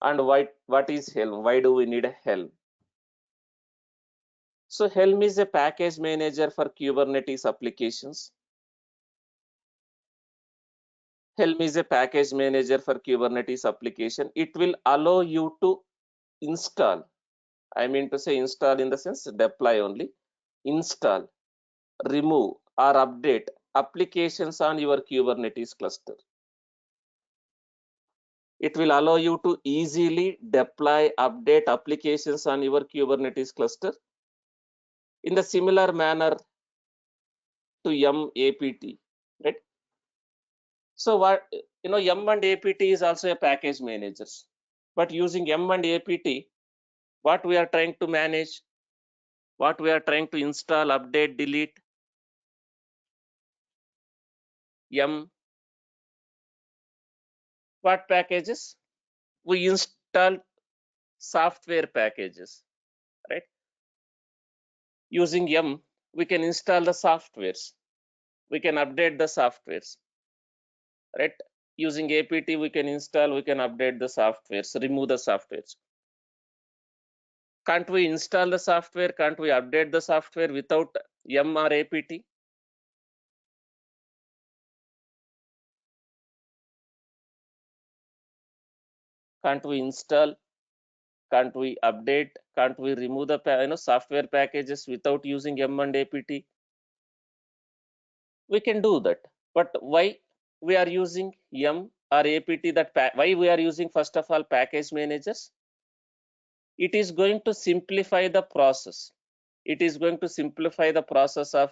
And what is Helm? Why do we need a Helm? So Helm is a package manager for Kubernetes applications. Helm is a package manager for Kubernetes application. It will allow you to install. I mean to say install in the sense deploy only. Install, remove or update applications on your Kubernetes cluster. It will allow you to easily deploy, update applications on your Kubernetes cluster in the similar manner to YAML, right? So what, YAML and APT is also a package manager. But using YAML and APT, what we are trying to manage, what we are trying to install, update, delete, YAML, what packages? We install software packages, right? Using YAML, we can install the softwares. We can update the softwares, right? Using APT, we can install, we can update the softwares, remove the softwares. Can't we install the software? Can't we update the software without YAML or APT? Can't we install? Can't we update? Can't we remove the software packages without using YAML and APT? We can do that. But why we are using YAML or APT? Why we are using first of all package managers? It is going to simplify the process. It is going to simplify the process of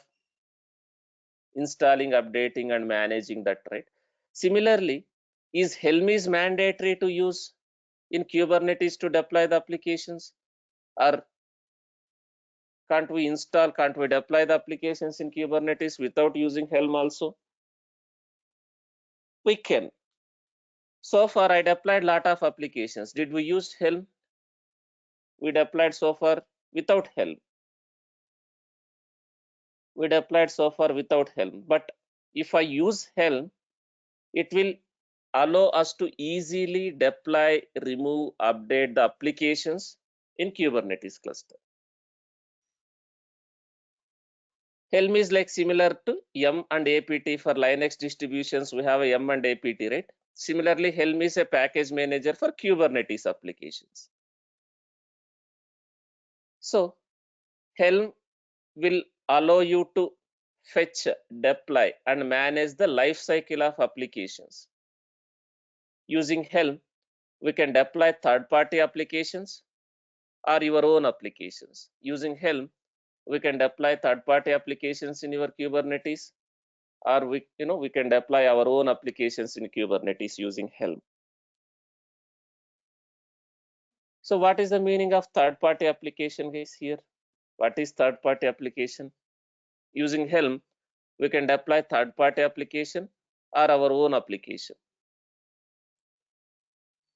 installing, updating, and managing that, right? Similarly, is Helm is mandatory to use in Kubernetes to deploy the applications? Or can't we install, can't we deploy the applications in Kubernetes without using Helm also? We can. So far, I deployed a lot of applications. Did we use Helm? We deployed so far without Helm. We deployed so far without Helm. But if I use Helm, it will allow us to easily deploy, remove, update the applications in Kubernetes cluster. Helm is like similar to yum and apt. For Linux distributions, we have a yum and apt, right? Similarly, Helm is a package manager for Kubernetes applications. So Helm will allow you to fetch, deploy, and manage the life cycle of applications. Using Helm, we can deploy third-party applications or your own applications. Using Helm, we can deploy third-party applications in your Kubernetes, or we can deploy our own applications in Kubernetes using Helm. So what is the meaning of third-party application, guys? Here, what is third-party application? Using Helm, we can deploy third-party application or our own application.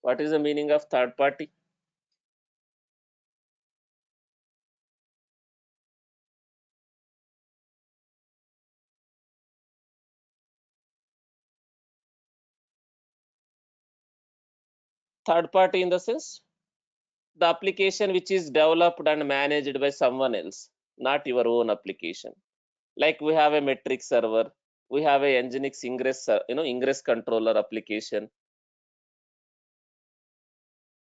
What is the meaning of third-party? Third-party in the sense, the application which is developed and managed by someone else, not your own application. Like we have a metric server, we have a Nginx ingress, ingress controller application,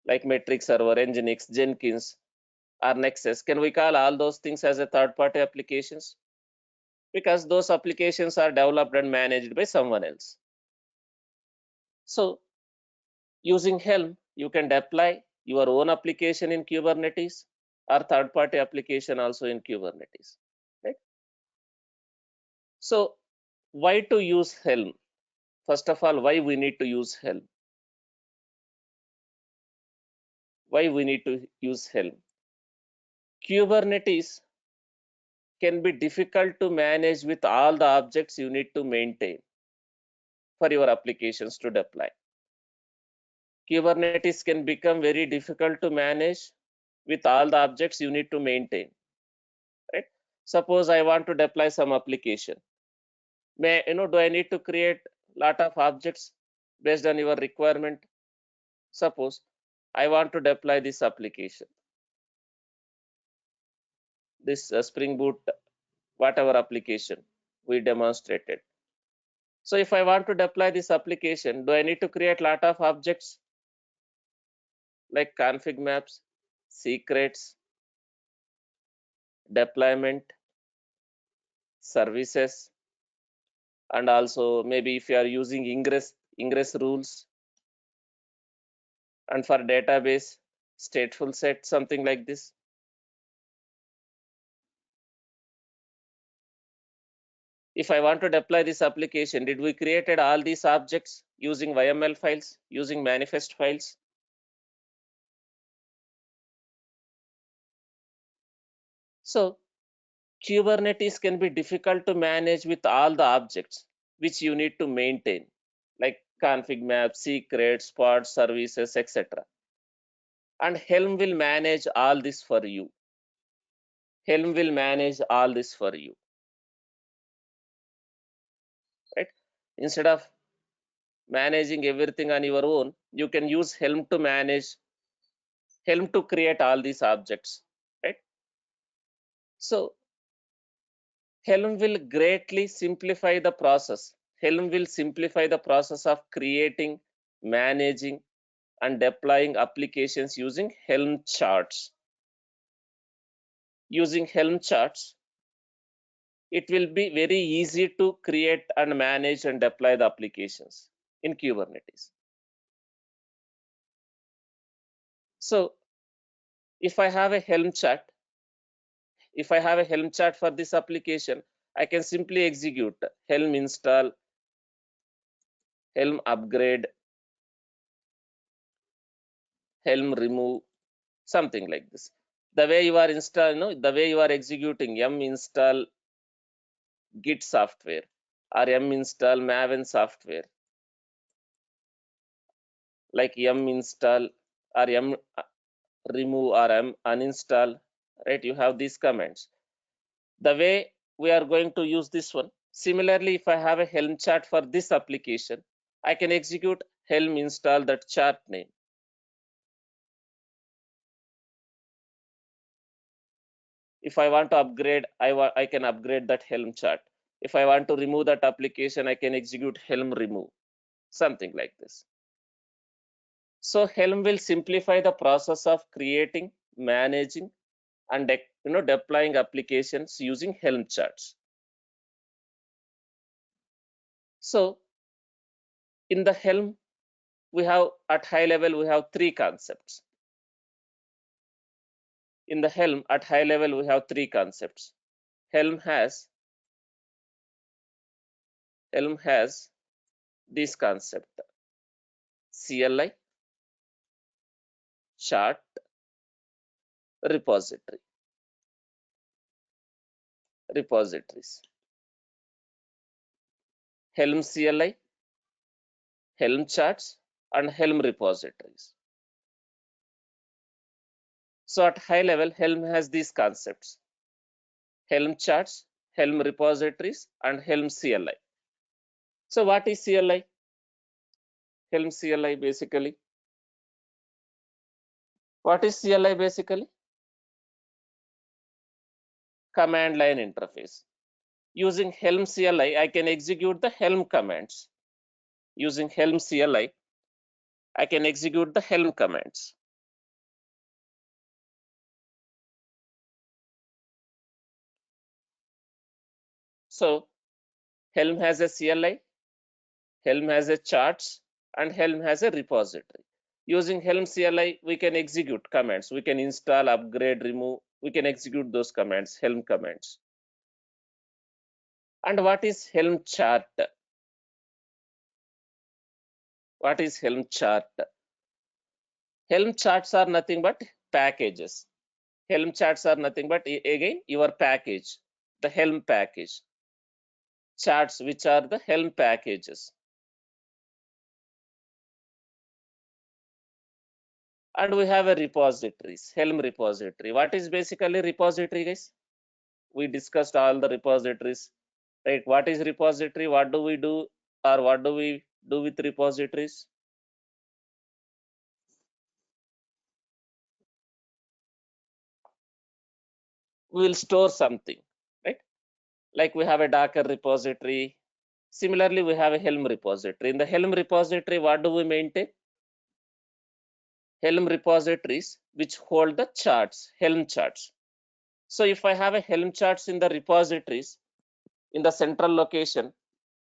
like metric server, Nginx, Jenkins, or Nexus. Can we call all those things as a third-party applications? Because those applications are developed and managed by someone else. So using Helm, you can deploy your own application in Kubernetes or third-party application also in Kubernetes, right? So why to use Helm? First of all, why we need to use Helm? Why we need to use Helm? Kubernetes can be difficult to manage with all the objects you need to maintain for your applications to deploy. Kubernetes can become very difficult to manage with all the objects you need to maintain, right? Suppose I want to deploy some application. Do I need to create lot of objects based on your requirement? Suppose I want to deploy this application, this Spring Boot, whatever application we demonstrated. So if I want to deploy this application, do I need to create lot of objects like config maps, secrets, deployment, services, and also maybe if you are using ingress rules, and for database, stateful set, something like this? If I want to deploy this application, did we created all these objects using YML files, using manifest files? So Kubernetes can be difficult to manage with all the objects which you need to maintain, like config maps, secrets, pods, services, etc. And Helm will manage all this for you. Helm will manage all this for you, right? Instead of managing everything on your own, you can use Helm to manage, Helm to create all these objects, right? So Helm will greatly simplify the process. Helm will simplify the process of creating, managing, and deploying applications using Helm charts. Using Helm charts, it will be very easy to create and manage and deploy the applications in Kubernetes. So if I have a Helm chart, if I have a Helm chart for this application, I can simply execute Helm install, Helm upgrade, Helm remove, something like this. The way you are the way you are executing yum install Git software or yum install Maven software, like yum install or yum remove or yum uninstall, right? You have these commands. The way we are going to use this one. Similarly, if I have a Helm chart for this application, I can execute Helm install that chart name. If I want to upgrade, I can upgrade that Helm chart. If I want to remove that application, I can execute Helm remove, something like this. So Helm will simplify the process of creating, managing, and deploying applications using Helm charts. So in the Helm, we have at high level we have three concepts. In the Helm at high level we have three concepts. Helm has this concept: CLI, chart, repositories. Helm CLI, Helm charts, and Helm repositories. So at high level, Helm has these concepts: Helm charts, Helm repositories, and Helm CLI. So what is CLI? Helm CLI basically. What is CLI basically? Command line interface. Using Helm CLI, I can execute the Helm commands. Using Helm CLI, I can execute the Helm commands. So Helm has a CLI, Helm has a charts, and Helm has a repository. Using Helm CLI, we can execute commands. We can install, upgrade, remove. We can execute those commands, Helm commands. And what is Helm chart? What is Helm chart? Helm charts are nothing but packages. Helm charts are nothing but, again, your package, the Helm package. Charts, which are the Helm packages. And we have a repositories, Helm repository. What is basically repository, guys? We discussed all the repositories, right? What is repository? What do we do, or what do we do with repositories? We will store something, right? Like we have a Docker repository. Similarly, we have a Helm repository. In the Helm repository, what do we maintain? Helm repositories which hold the charts, Helm charts. So if I have a Helm charts in the repositories in the central location,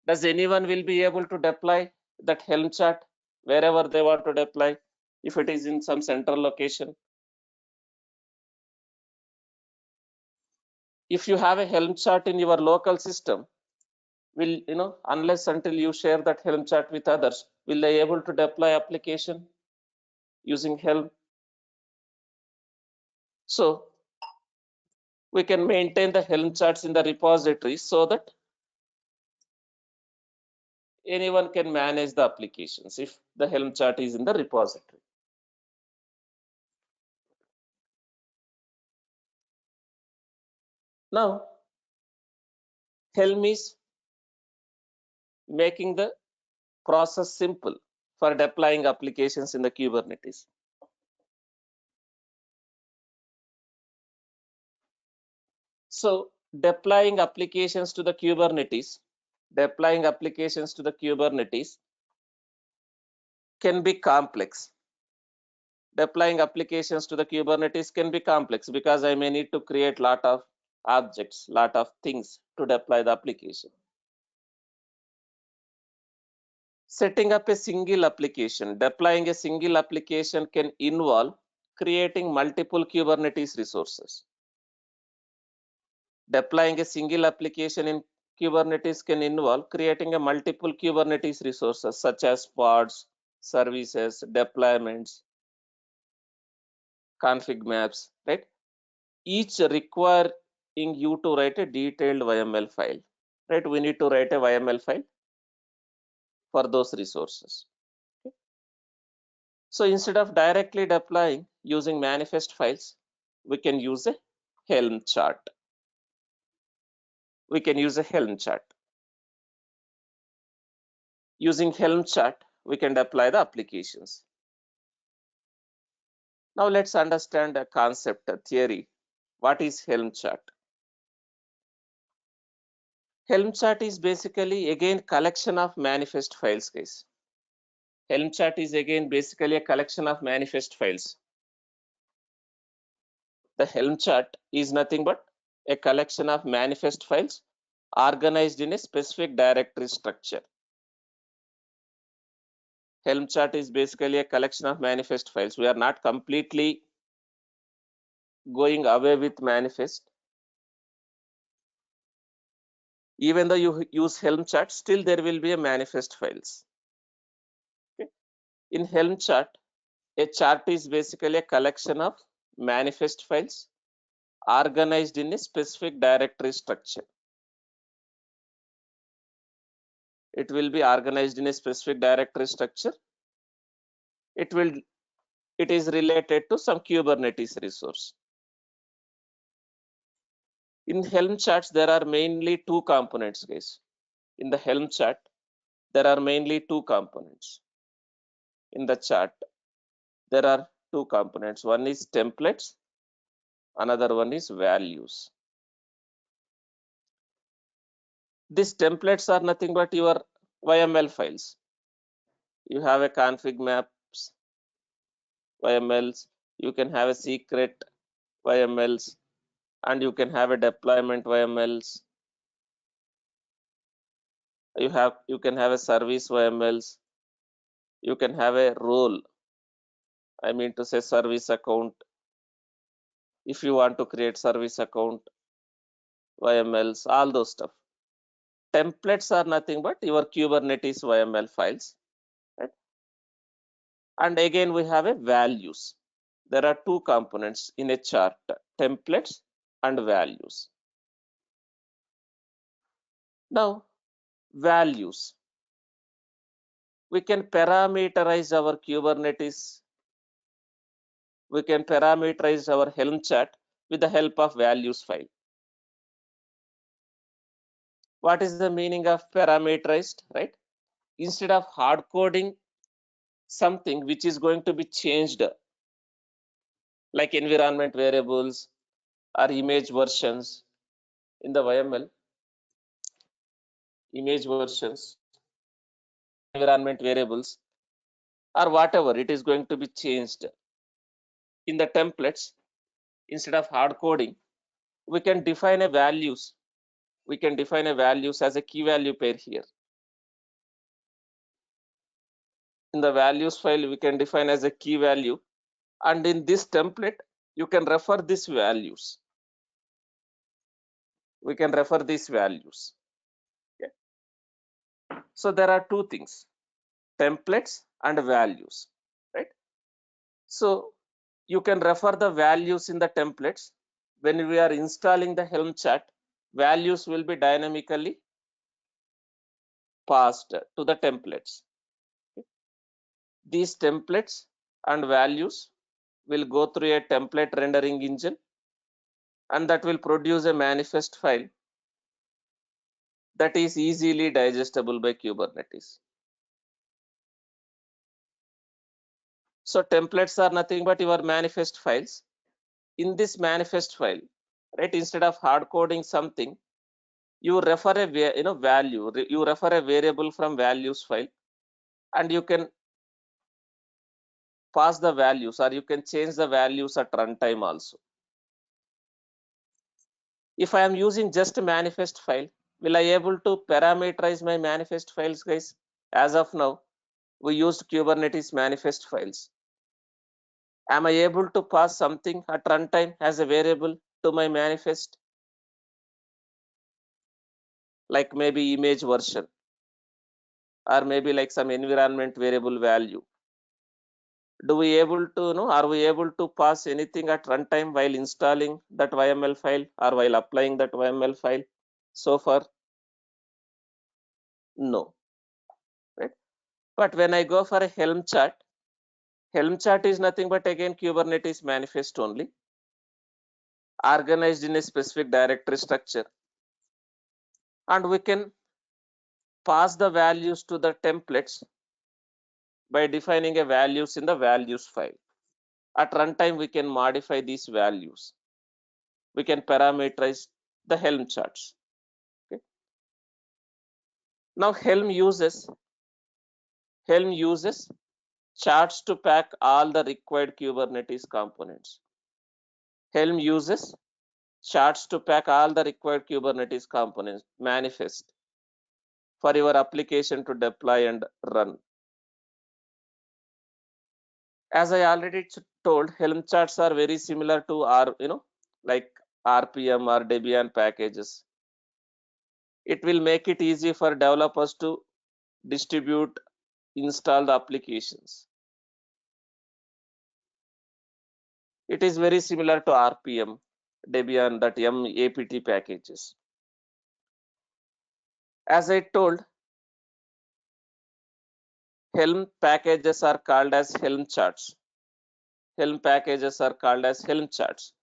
does anyone will be able to deploy that Helm chart wherever they want to deploy if it is in some central location? If you have a Helm chart in your local system, will unless until you share that Helm chart with others, will they able to deploy application using Helm? So we can maintain the Helm charts in the repository so that anyone can manage the applications if the Helm chart is in the repository. Now, Helm is making the process simple for deploying applications in the Kubernetes. So deploying applications to the Kubernetes can be complex. Deploying applications to the Kubernetes can be complex because I may need to create lot of objects, lot of things to deploy the application. Setting up a single application, deploying a single application can involve creating multiple Kubernetes resources. Deploying a single application in Kubernetes can involve creating a multiple Kubernetes resources such as pods, services, deployments, config maps, right? Each requiring you to write a detailed YML file, right? We need to write a YML file for those resources. Okay. So instead of directly deploying using manifest files, we can use a Helm chart. Using Helm chart, we can deploy the applications. Now let's understand a concept, a theory. What is Helm chart? Helm chart is basically again collection of manifest files, guys. Helm chart is again basically a collection of manifest files. The Helm chart is nothing but a collection of manifest files organized in a specific directory structure. Helm chart is basically a collection of manifest files. We are not completely going away with manifest. Even though you use Helm chart, still there will be a manifest files. Okay. In Helm chart, a chart is basically a collection of manifest files organized in a specific directory structure. It will be organized in a specific directory structure. It is related to some Kubernetes resource. In Helm charts, there are mainly two components, guys. In the Helm chart, there are mainly two components. In the chart, there are two components. One is templates, another one is values. These templates are nothing but your YML files. You have a config maps YMLs, you can have a secret YMLs, and you can have a deployment YMLs. You can have a service YMLs. You can have a role. I mean to say service account. If you want to create service account, YMLs, all those stuff. Templates are nothing but your Kubernetes YML files, right? And again, we have a values. There are two components in a chart, templates and values. Now, values. We can parameterize our Kubernetes. We can parameterize our Helm chart with the help of values file. What is the meaning of parameterized, right? Instead of hard coding something which is going to be changed, like environment variables or image versions in the YML, image versions, environment variables, or whatever it is going to be changed in the templates. Instead of hard coding, we can define a values. We can define a values as a key value pair here. In the values file, we can define as a key value, and in this template, you can refer these values. We can refer these values. Okay. So there are two things, templates and values, right? So you can refer the values in the templates. When we are installing the Helm chart, values will be dynamically passed to the templates. These templates and values will go through a template rendering engine, and that will produce a manifest file that is easily digestible by Kubernetes. So templates are nothing but your manifest files. In this manifest file, right, instead of hard coding something, you refer a value, you refer a variable from values file, and you can pass the values, or you can change the values at runtime also. If I am using just a manifest file, will I able to parameterize my manifest files, guys? As of now, we used Kubernetes manifest files. Am I able to pass something at runtime as a variable to my manifest? Like maybe image version, or maybe like some environment variable value. Do we able to are we able to pass anything at runtime while installing that YML file or while applying that YML file? So far, no, right? But when I go for a Helm chart is nothing but again Kubernetes manifest only, organized in a specific directory structure, and we can pass the values to the templates by defining a values in the values file. At runtime, we can modify these values. We can parameterize the Helm charts. Okay. Now Helm uses charts to pack all the required Kubernetes components. Helm uses charts to pack all the required Kubernetes components manifest for your application to deploy and run. As I already told, Helm charts are very similar to our, like RPM or Debian packages. It will make it easy for developers to distribute, install the applications. It is very similar to RPM, Debian, that MAPT packages. As I told, Helm packages are called as Helm charts. Helm packages are called as Helm charts.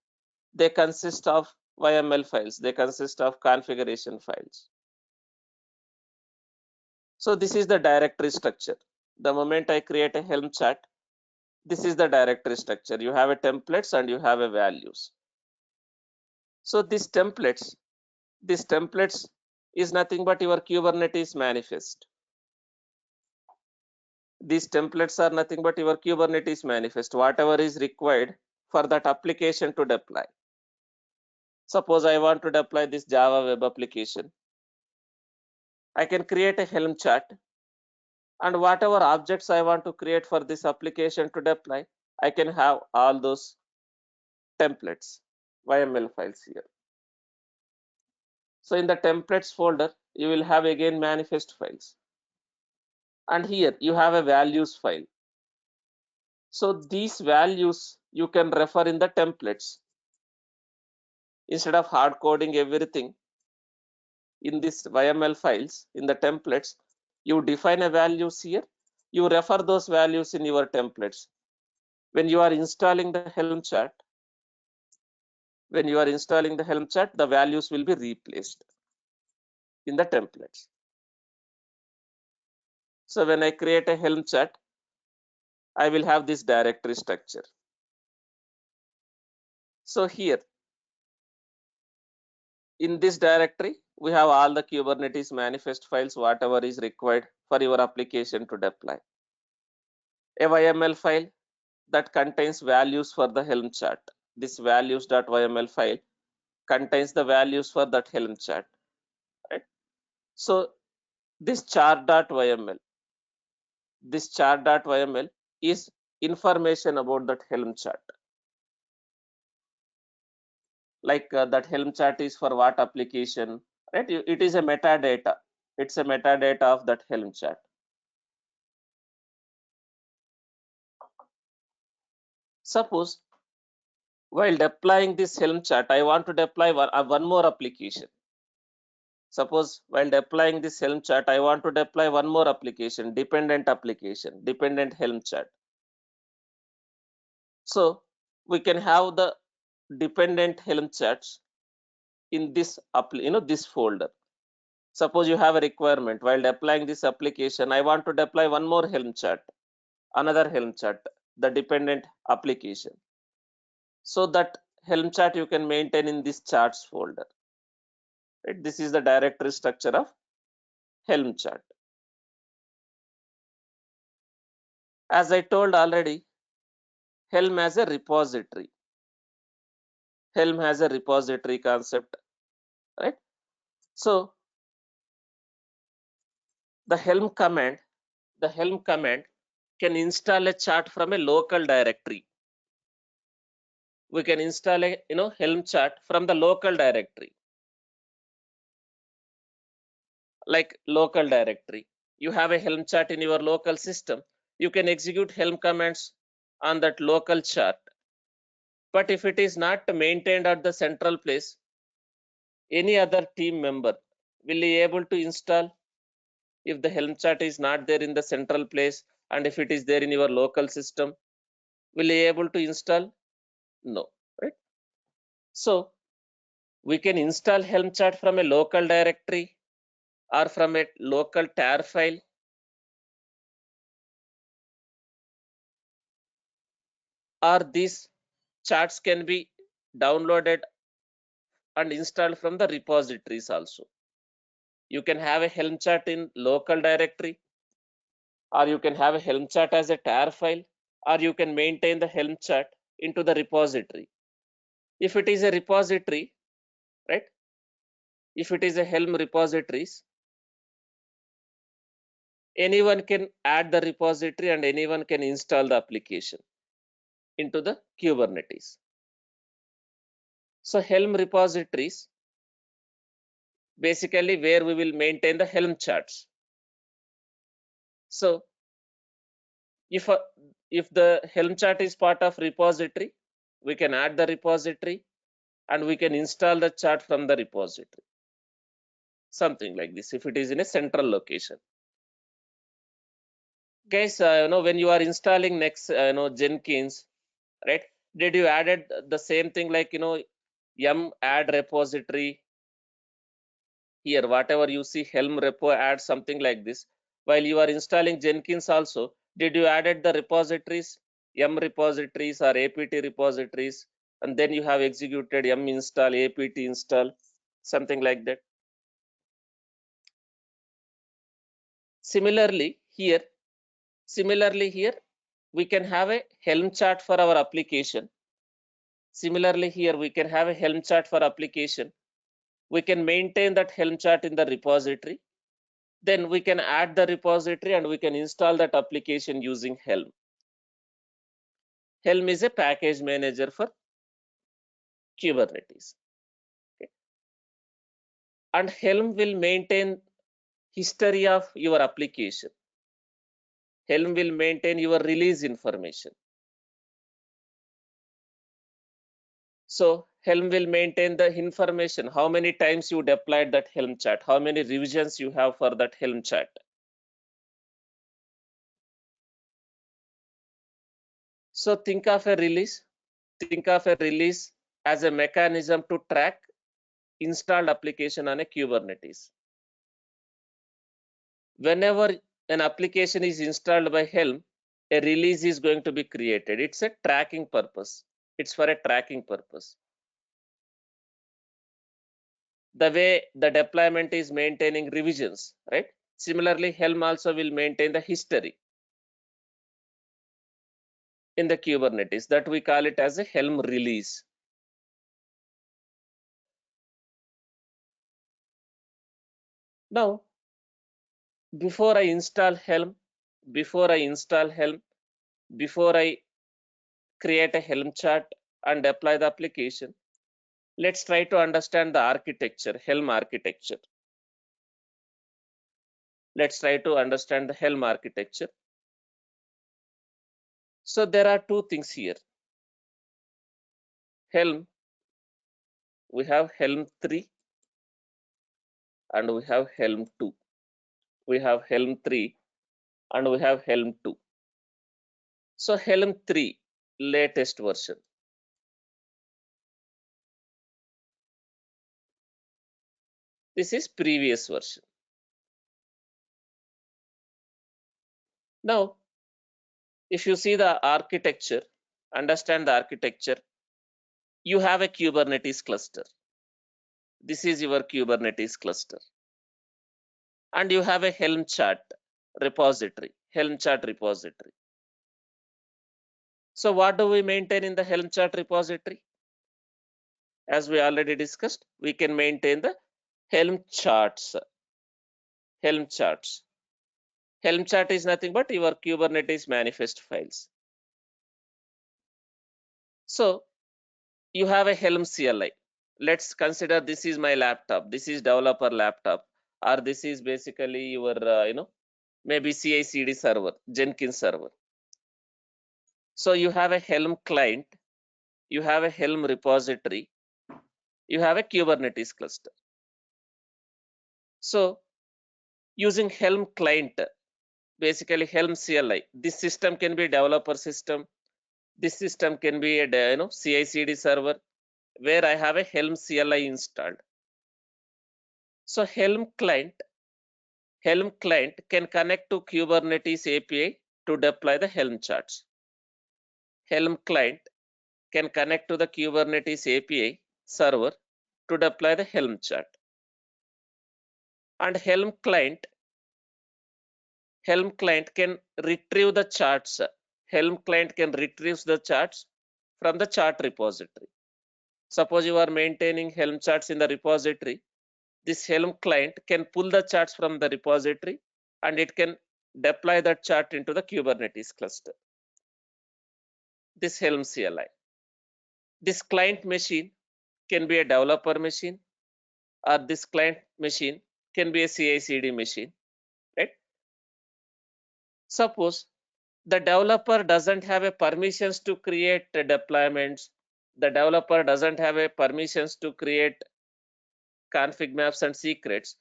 They consist of YML files. They consist of configuration files. So this is the directory structure. The moment I create a Helm chart, this is the directory structure. You have a templates and you have a values. So these templates is nothing but your Kubernetes manifest. These templates are nothing but your Kubernetes manifest, whatever is required for that application to deploy. Suppose I want to deploy this Java web application. I can create a Helm chart, and whatever objects I want to create for this application to deploy, I can have all those templates, YML files here. So in the templates folder, you will have again manifest files. And here you have a values file. So these values you can refer in the templates. Instead of hard coding everything in these YML files, in the templates, you define a values here. You refer those values in your templates. When you are installing the Helm chart, the values will be replaced in the templates. So when I create a Helm chart, I will have this directory structure. So here, in this directory, we have all the Kubernetes manifest files, whatever is required for your application to deploy. A YML file that contains values for the Helm chart. This values.yml file contains the values for that Helm chart. Right? So this chart.yml is information about that Helm chart. Like that Helm chart is for what application, right? It is a metadata. It's a metadata of that Helm chart. Suppose while deploying this Helm chart, I want to deploy one more application. Suppose while deploying this Helm chart, I want to deploy one more application, dependent Helm chart. So we can have the dependent Helm charts in this this folder. Suppose you have a requirement while deploying this application, I want to deploy one more Helm chart, another Helm chart, the dependent application. So that Helm chart you can maintain in this charts folder. Right? This is the directory structure of Helm chart. As I told already, Helm has a repository. Helm has a repository concept, right? So the Helm command can install a chart from a local directory. We can install a Helm chart from the local directory. Like local directory, you have a Helm chart in your local system. You can execute Helm commands on that local chart. But if it is not maintained at the central place, any other team member will be able to install. If the Helm chart is not there in the central place, and if it is there in your local system, will you able to install? No, right? So we can install Helm chart from a local directory or from a local tar file. or these charts can be downloaded and installed from the repositories also. You can have a Helm chart in local directory, or you can have a Helm chart as a tar file, or you can maintain the Helm chart into the repository. If it is a repository, right? If it is a Helm repositories, anyone can add the repository and anyone can install the application into the Kubernetes. So Helm repositories, basically where we will maintain the Helm charts. So if the Helm chart is part of repository, we can add the repository and we can install the chart from the repository. Something like this, if it is in a central location. Guys, when you are installing next, Jenkins, right? Did you added the same thing like, yum add repository here, whatever you see Helm repo add something like this. While you are installing Jenkins also, did you added the repositories, yum repositories or apt repositories, and then you have executed yum install, apt install, something like that. Similarly here, we can have a Helm chart for our application. Similarly here, we can have a Helm chart for application. We can maintain that Helm chart in the repository. Then we can add the repository and we can install that application using Helm. Helm is a package manager for Kubernetes. Okay. And Helm will maintain history of your application. Helm will maintain your release information. So Helm will maintain the information, how many times you deployed that Helm chart, how many revisions you have for that Helm chart. So think of a release as a mechanism to track installed application on a Kubernetes. Whenever an application is installed by Helm, a release is going to be created. It's a tracking purpose. It's for a tracking purpose. The way the deployment is maintaining revisions, right? Similarly, Helm also will maintain the history in the Kubernetes, that we call it as a Helm release. Now, before I install Helm, before I create a Helm chart and deploy the application, let's try to understand the architecture, Helm architecture. Let's try to understand the Helm architecture. So there are two things here. Helm, we have Helm 3 and we have Helm 2. We have Helm 3 and we have Helm 2. So Helm 3, latest version. This is previous version. Now, if you see the architecture, understand the architecture, you have a Kubernetes cluster. This is your Kubernetes cluster. And you have a Helm chart repository, Helm chart repository. So what do we maintain in the Helm chart repository? As we already discussed, we can maintain the Helm charts. Helm charts. Helm chart is nothing but your Kubernetes manifest files. So you have a Helm CLI. Let's consider this is my laptop. This is developer laptop, or this is basically your, maybe CI/CD server, Jenkins server. So you have a Helm client, you have a Helm repository, you have a Kubernetes cluster. So using Helm client, basically Helm CLI, this system can be developer system. This system can be a CI/CD server where I have a Helm CLI installed. So Helm client can connect to Kubernetes API to deploy the Helm charts. Helm client can connect to the Kubernetes API server to deploy the Helm chart. And Helm client can retrieve the charts. Helm client can retrieve the charts from the chart repository. Suppose you are maintaining Helm charts in the repository. This Helm client can pull the charts from the repository and it can deploy that chart into the Kubernetes cluster. This Helm CLI. This client machine can be a developer machine, or this client machine can be a CI/CD machine, right? Suppose the developer doesn't have a permissions to create deployments. The developer doesn't have a permissions to create config maps and secrets.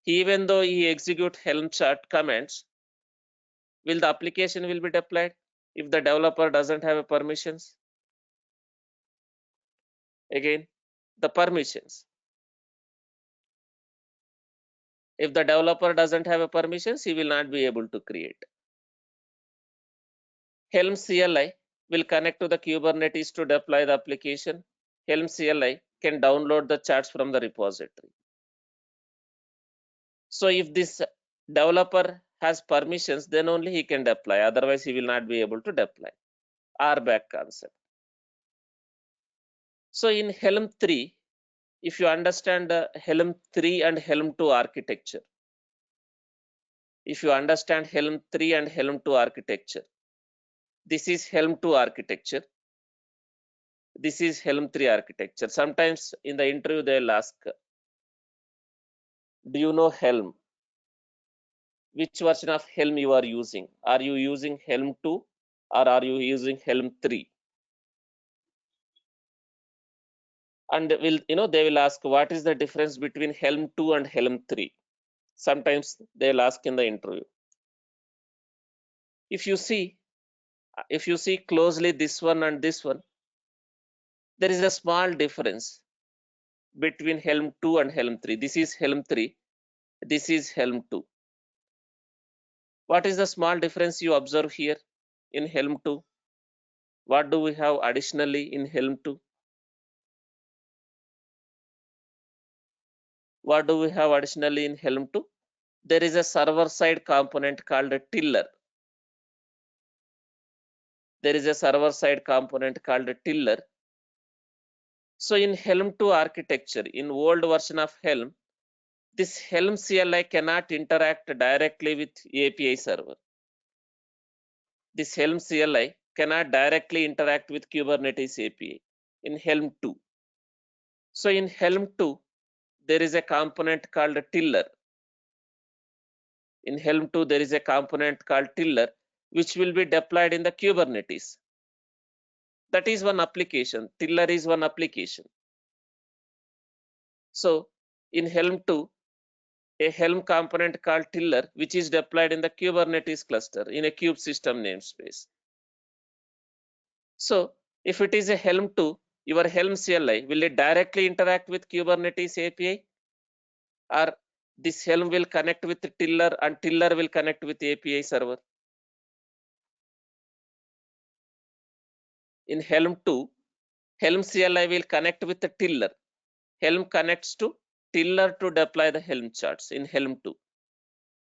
Even though he execute Helm chart commands, will the application will be deployed if the developer doesn't have a permissions? Again, the permissions. If the developer doesn't have a permissions, he will not be able to create. Helm CLI will connect to the Kubernetes to deploy the application. Helm CLI can download the charts from the repository. So if this developer has permissions, then only he can deploy. Otherwise, he will not be able to deploy. RBAC concept. So in Helm 3, if you understand the Helm 3 and Helm 2 architecture, this is Helm 2 architecture. This is Helm 3 architecture. Sometimes in the interview, they'll ask, do you know Helm? Which version of Helm you are using? Are you using Helm 2 or are you using Helm 3? And they will ask, what is the difference between Helm 2 and Helm 3? Sometimes they'll ask in the interview. If you see closely this one and this one, there is a small difference between Helm 2 and Helm 3. This is Helm 3. This is Helm 2. What is the small difference you observe here in Helm 2? What do we have additionally in Helm 2? What do we have additionally in Helm 2? There is a server-side component called a tiller. So in Helm 2 architecture, in old version of Helm, this Helm CLI cannot interact directly with API server. This Helm CLI cannot directly interact with Kubernetes API in Helm 2. So in Helm 2, there is a component called a tiller. In Helm 2, there is a component called tiller, which will be deployed in the Kubernetes. That is one application. Tiller is one application. So in Helm 2, a Helm component called tiller, which is deployed in the Kubernetes cluster in a kube system namespace. So if it is a Helm 2, your Helm CLI, will it directly interact with Kubernetes API? Or this Helm will connect with tiller and tiller will connect with API server? In Helm 2, Helm CLI will connect with the tiller. Helm connects to tiller to deploy the Helm charts in Helm 2.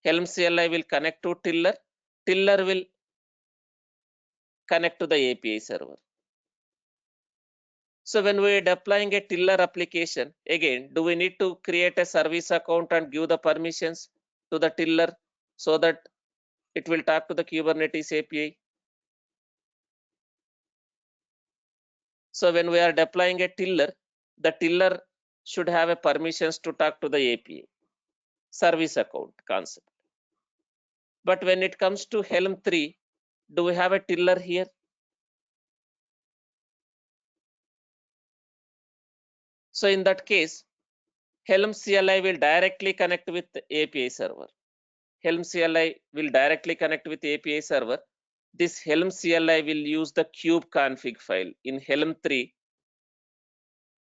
Helm CLI will connect to tiller. Tiller will connect to the API server. So when we are deploying a tiller application, again, do we need to create a service account and give the permissions to the tiller so that it will talk to the Kubernetes API? So when we are deploying a tiller, the tiller should have a permissions to talk to the API, service account concept. But when it comes to Helm 3, do we have a tiller here? So in that case, Helm CLI will directly connect with the API server. Helm CLI will directly connect with API server. This Helm CLI will use the kube config file. In Helm 3,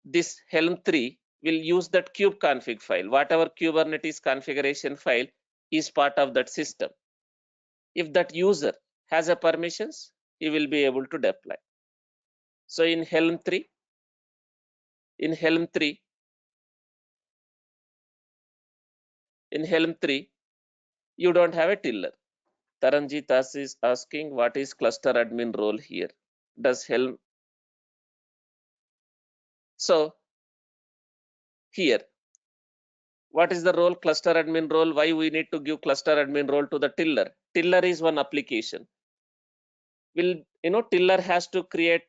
this Helm 3 will use that kube config file. Whatever Kubernetes configuration file is part of that system. If that user has a permissions, he will be able to deploy. So in Helm 3, you don't have a tiller. Taranjit is asking, what is cluster admin role here? Does Helm? So here, what is the role? Cluster admin role. Why we need to give cluster admin role to the tiller? Tiller is one application. Tiller has to create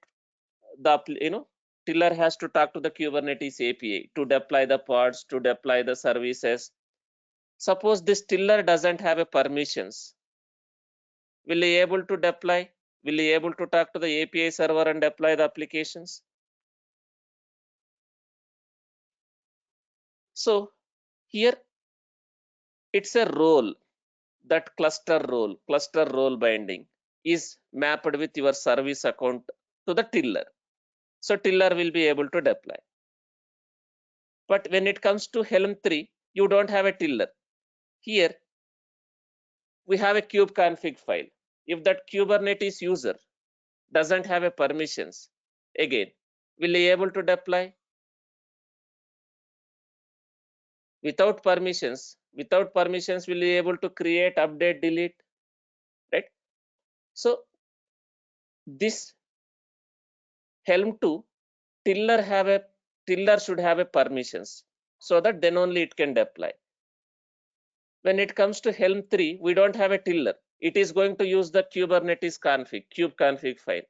tiller has to talk to the Kubernetes API to deploy the pods, to deploy the services. Suppose this tiller doesn't have a permissions. Will he able to deploy? Will he able to talk to the API server and deploy the applications? So here it's a role, that cluster role binding is mapped with your service account to the tiller. So tiller will be able to deploy. But when it comes to Helm 3, you don't have a tiller. Here we have a kubeconfig file. If that Kubernetes user doesn't have a permissions, again, will he able to deploy? Without permissions, will be able to create, update, delete, right? So this Helm 2 tiller should have a permissions, so that then only it can deploy. When it comes to Helm 3, we don't have a tiller. It is going to use the Kubernetes kubeconfig file.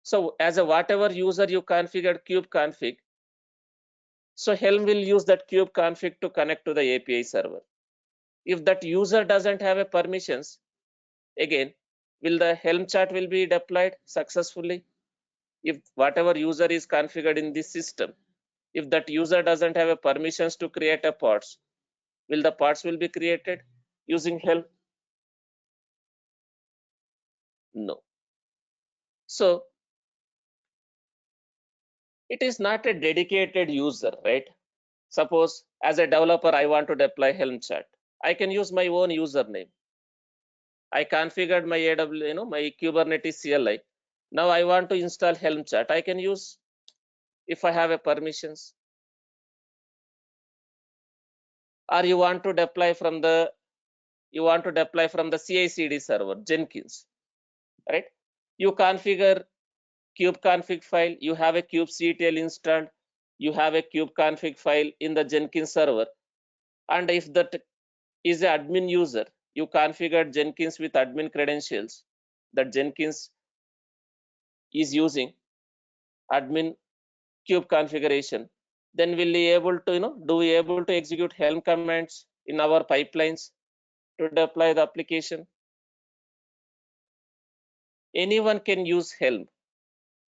So as a whatever user you configured kubeconfig, so Helm will use that kubeconfig to connect to the API server. If that user doesn't have a permissions, again, will the Helm chart will be deployed successfully? If whatever user is configured in this system, if that user doesn't have a permissions to create a pods, will the pods will be created using Helm? No. So it is not a dedicated user, right? Suppose as a developer, I want to deploy Helm chart. I can use my own username. I configured my my Kubernetes CLI. Now I want to install Helm chart. I can use if I have a permissions. Or you want to deploy from the CI/CD server, Jenkins, right? You configure kubeconfig file. You have a kubectl installed. You have a kubeconfig file in the Jenkins server, and if that is an admin user, you configured Jenkins with admin credentials that Jenkins is using admin kube configuration, then will be able to do we able to execute Helm commands in our pipelines to deploy the application? Anyone can use Helm,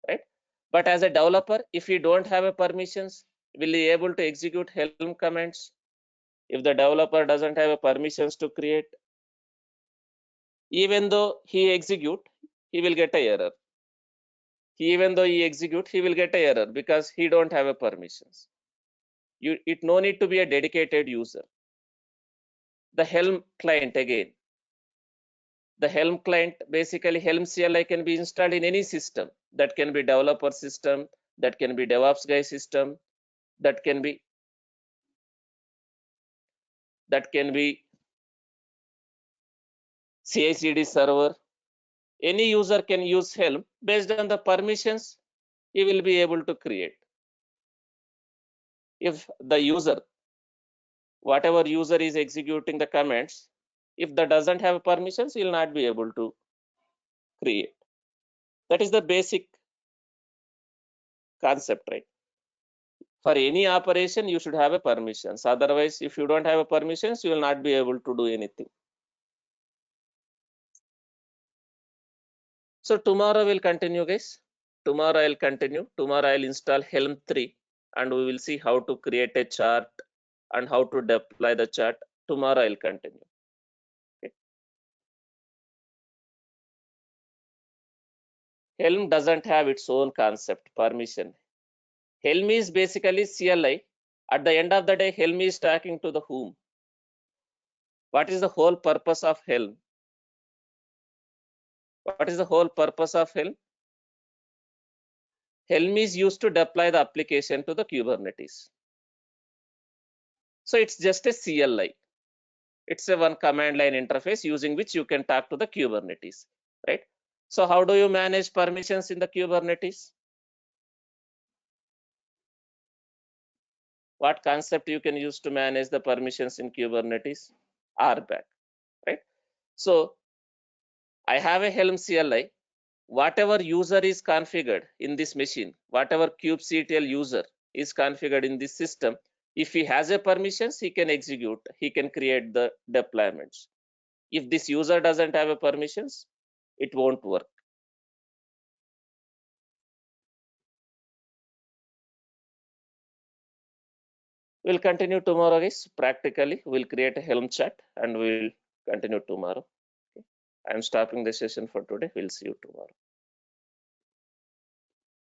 right? But as a developer, if you don't have a permissions, will be able to execute Helm commands? If the developer doesn't have a permissions to create, even though he execute, he will get a error. Even though he execute, he will get a error because he don't have a permissions. It no need to be a dedicated user. The Helm client again. The Helm client, basically Helm CLI can be installed in any system. That can be developer system, that can be DevOps guy system, that can be CI/CD server. Any user can use Helm based on the permissions he will be able to create. If the user, whatever user is executing the commands, if that doesn't have permissions, he will not be able to create. That is the basic concept, right? For any operation, you should have a permissions. Otherwise, if you don't have a permissions, you will not be able to do anything. So tomorrow we'll continue, guys. Tomorrow I'll continue. Tomorrow I'll install Helm 3 and we will see how to create a chart and how to deploy the chart. Tomorrow I'll continue. Okay. Helm doesn't have its own concept, permission. Helm is basically CLI. At the end of the day, Helm is talking to the whom? What is the whole purpose of Helm? What is the whole purpose of Helm? Helm is used to deploy the application to the Kubernetes. So it's just a CLI. It's a one command line interface using which you can talk to the Kubernetes, right? So how do you manage permissions in the Kubernetes? What concept you can use to manage the permissions in Kubernetes? RBAC, right? So I have a Helm CLI. Whatever user is configured in this machine, whatever kubectl user is configured in this system, if he has a permissions, he can execute, he can create the deployments. If this user doesn't have a permissions, it won't work. We'll continue tomorrow, guys. Practically, we'll create a Helm chat and we'll continue tomorrow. Okay. I'm stopping the session for today. We'll see you tomorrow.